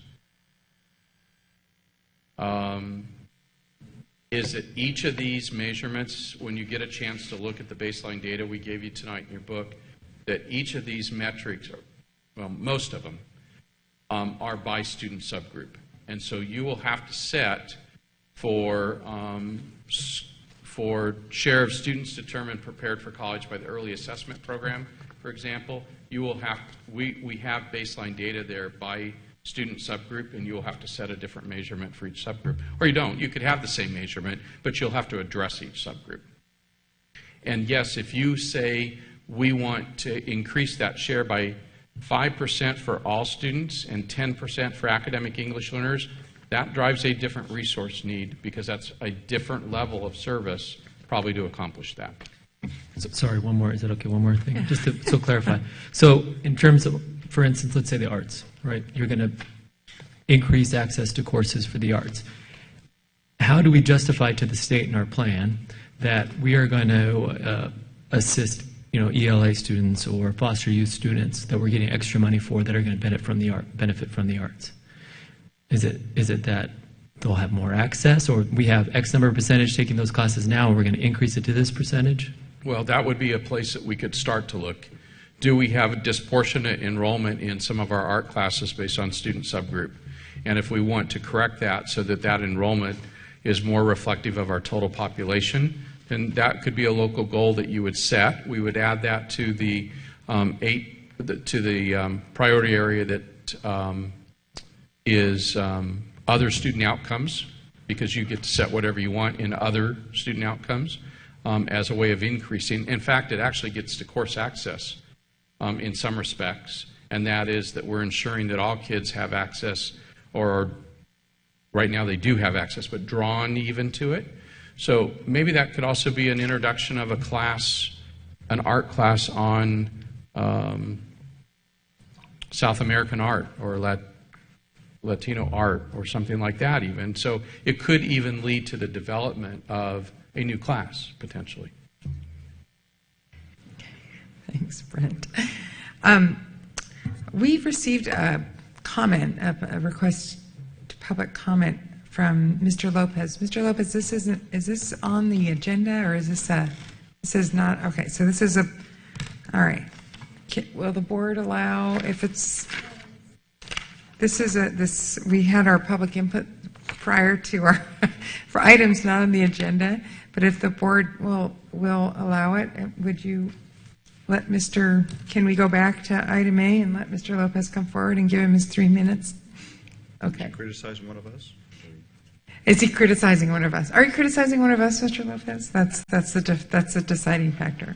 Is that each of these measurements, when you get a chance to look at the baseline data we gave you tonight in your book, that each of these metrics, most of them, are by student subgroup. And so you will have to set for share of students determined prepared for college by the early assessment program, for example, we have baseline data there by student subgroup, and you'll have to set a different measurement for each subgroup. Or you don't. You could have the same measurement, but you'll have to address each subgroup. And yes, if you say we want to increase that share by 5% for all students and 10% for academic English learners, that drives a different resource need because that's a different level of service probably to accomplish that. So, sorry, one more. Is that okay? One more thing, just to clarify. So, in terms of, for instance, let's say the arts, right? You're going to increase access to courses for the arts. How do we justify to the state in our plan that we are going to assist, ELA students or foster youth students that we're getting extra money for that are going to benefit from the arts? Is it that they'll have more access, or we have X number of percentage taking those classes now, and we're going to increase it to this percentage? Well, that would be a place that we could start to look. Do we have a disproportionate enrollment in some of our art classes based on student subgroup? And if we want to correct that so that that enrollment is more reflective of our total population, then that could be a local goal that you would set. We would add that to the priority area that is other student outcomes, because you get to set whatever you want in other student outcomes as a way of increasing. In fact, it actually gets to course access in some respects, and that is that we're ensuring that all kids have access, or right now they do have access, but drawn even to it. So maybe that could also be an introduction of a class, an art class on South American art or Latino art or something like that even. So it could even lead to the development of a new class, potentially. Thanks, Brent. We've received a comment, a request to public comment from Mr. Lopez. Mr. Lopez, is this on the agenda, or is this is not, okay, so this is all right. Will the board allow, if it's, we had our public input prior to our, for items not on the agenda, but if the board will allow it, would you let can we go back to item A and let Mr. Lopez come forward and give him his 3 minutes? Okay. Criticizing one of us? Is he criticizing one of us? Are you criticizing one of us, Mr. Lopez? That's the deciding factor.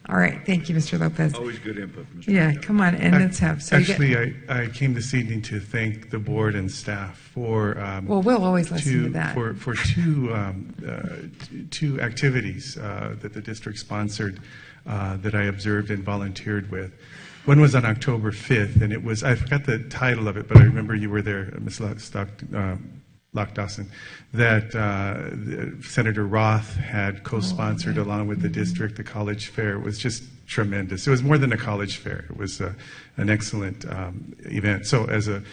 All right. Thank you, Mr. Lopez. Always good input, Mr. Yeah, come on, and let's have. So actually, I came this evening to thank the board and staff for. Well, we'll always listen to that. For two activities that the district sponsored that I observed and volunteered with. One was on October 5th, and it was, I forgot the title of it, but I remember you were there, Ms. Lock-Dawson, that Senator Roth had co-sponsored along with the district, the college fair. It was just tremendous. It was more than a college fair. It was an excellent event. So as a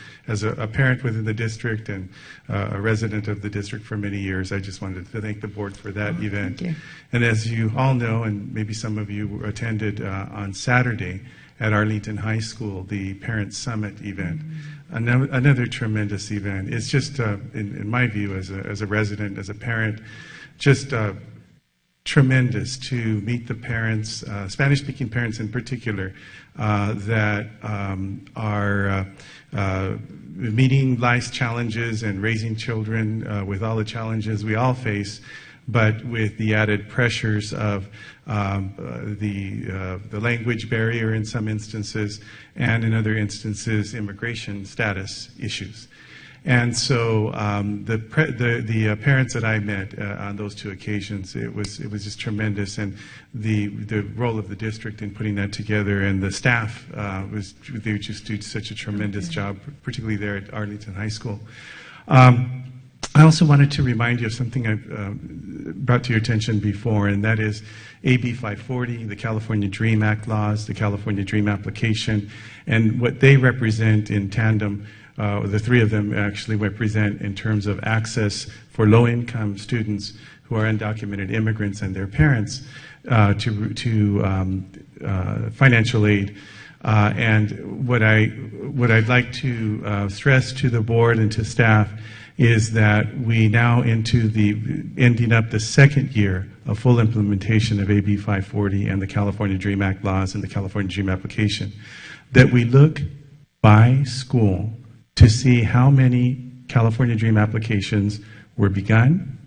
parent within the district and a resident of the district for many years, I just wanted to thank the board for that event. Thank you. And as you all know, and maybe some of you attended on Saturday at Arlington High School, the Parent Summit event. Another tremendous event. It's just, in my view, as a resident, as a parent, just tremendous to meet the parents, Spanish-speaking parents in particular, that are meeting life's challenges and raising children with all the challenges we all face, but with the added pressures of the language barrier in some instances, and in other instances, immigration status issues. And so the parents that I met on those two occasions, it was just tremendous, and the role of the district in putting that together, and the staff they just do such a tremendous job, particularly there at Arlington High School. I also wanted to remind you of something I've brought to your attention before, and that is AB 540, the California DREAM Act laws, the California DREAM application, and what they represent in tandem. The three of them actually represent in terms of access for low-income students who are undocumented immigrants and their parents to financial aid. And what I'd like to stress to the board and to staff is that we now ending up the second year of full implementation of AB 540 and the California DREAM Act laws and the California DREAM application, that we look by school to see how many California DREAM applications were begun,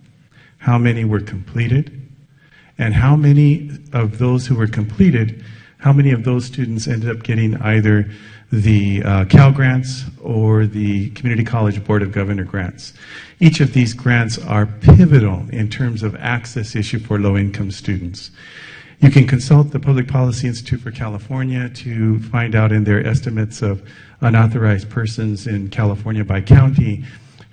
how many were completed, and how many of those who were completed, how many of those students ended up getting either the Cal Grants or the Community College Board of Governor grants. Each of these grants are pivotal in terms of access issue for low-income students. You can consult the Public Policy Institute for California to find out in their estimates of unauthorized persons in California by county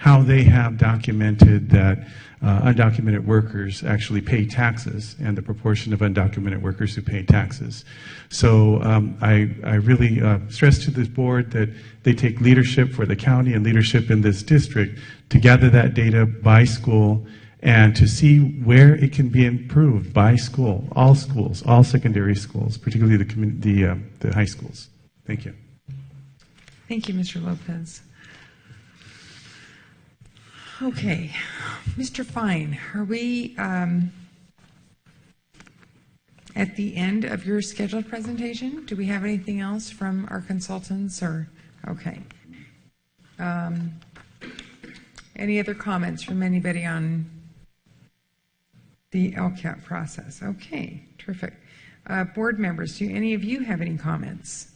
how they have documented that undocumented workers actually pay taxes and the proportion of undocumented workers who pay taxes. So I really stress to this board that they take leadership for the county and leadership in this district to gather that data by school and to see where it can be improved by school, all secondary schools, particularly the high schools. Thank you. Thank you, Mr. Lopez. Okay, Mr. Fine, are we at the end of your scheduled presentation? Do we have anything else from our consultants or, okay. Any other comments from anybody on the LCAP process? Okay, terrific. Board members, do any of you have any comments?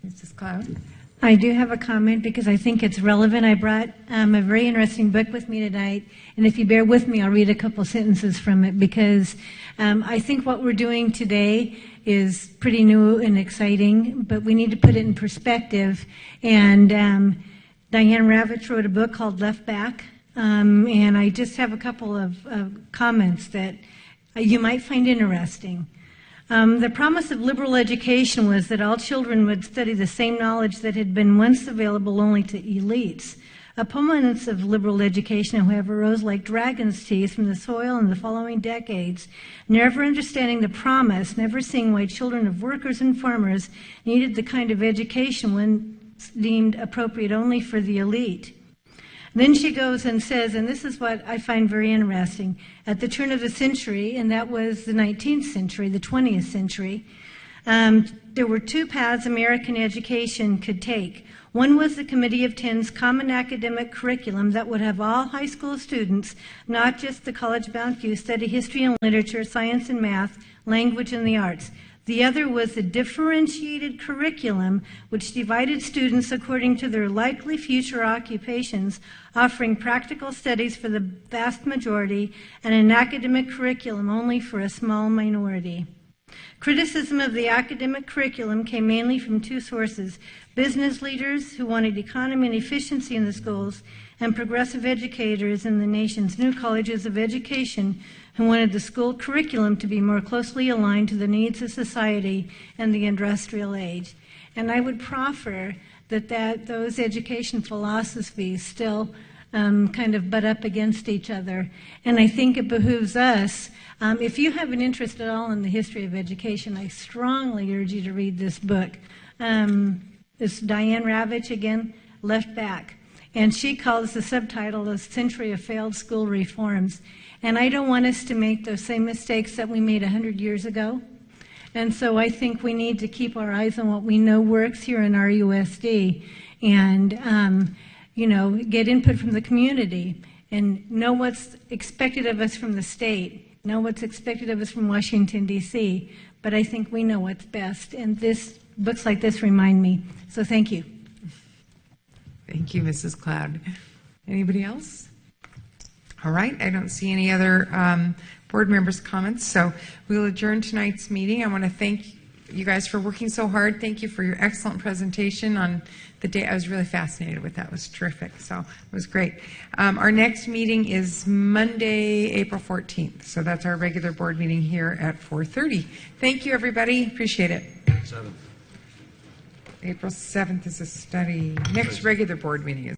Mrs. Cloud? I do have a comment because I think it's relevant. I brought a very interesting book with me tonight, and if you bear with me, I'll read a couple sentences from it because I think what we're doing today is pretty new and exciting, but we need to put it in perspective. And Diane Ravitch wrote a book called Left Back, and I just have a couple of comments that you might find interesting. The promise of liberal education was that all children would study the same knowledge that had been once available only to elites. Opponents of liberal education, however, rose like dragon's teeth from the soil in the following decades, never understanding the promise, never seeing why children of workers and farmers needed the kind of education one deemed appropriate only for the elite. Then she goes and says, and this is what I find very interesting, at the turn of the century, and that was the 19th century, the 20th century, there were two paths American education could take. One was the Committee of Ten's common academic curriculum that would have all high school students, not just the college-bound few, study history and literature, science and math, language and the arts. The other was the differentiated curriculum, which divided students according to their likely future occupations, offering practical studies for the vast majority and an academic curriculum only for a small minority. Criticism of the academic curriculum came mainly from two sources: business leaders who wanted economy and efficiency in the schools, and progressive educators in the nation's new colleges of education who wanted the school curriculum to be more closely aligned to the needs of society and the industrial age. And I would proffer that those education philosophies still kind of butt up against each other. And I think it behooves us, if you have an interest at all in the history of education, I strongly urge you to read this book. It's Diane Ravitch again, Left Back. And she calls the subtitle "The Century of Failed School Reforms." And I don't want us to make those same mistakes that we made 100 years ago. And so I think we need to keep our eyes on what we know works here in RUSD and, get input from the community and know what's expected of us from the state, know what's expected of us from Washington, D.C. But I think we know what's best. And books like this remind me. So thank you. Thank you, Mrs. Cloud. Anybody else? All right, I don't see any other board members' comments, so we'll adjourn tonight's meeting. I want to thank you guys for working so hard. Thank you for your excellent presentation on the day. I was really fascinated with that. It was terrific, so it was great. Our next meeting is Monday, April 14th, so that's our regular board meeting here at 4:30. Thank you, everybody. Appreciate it. 7th. April 7th is a study. Next regular board meeting is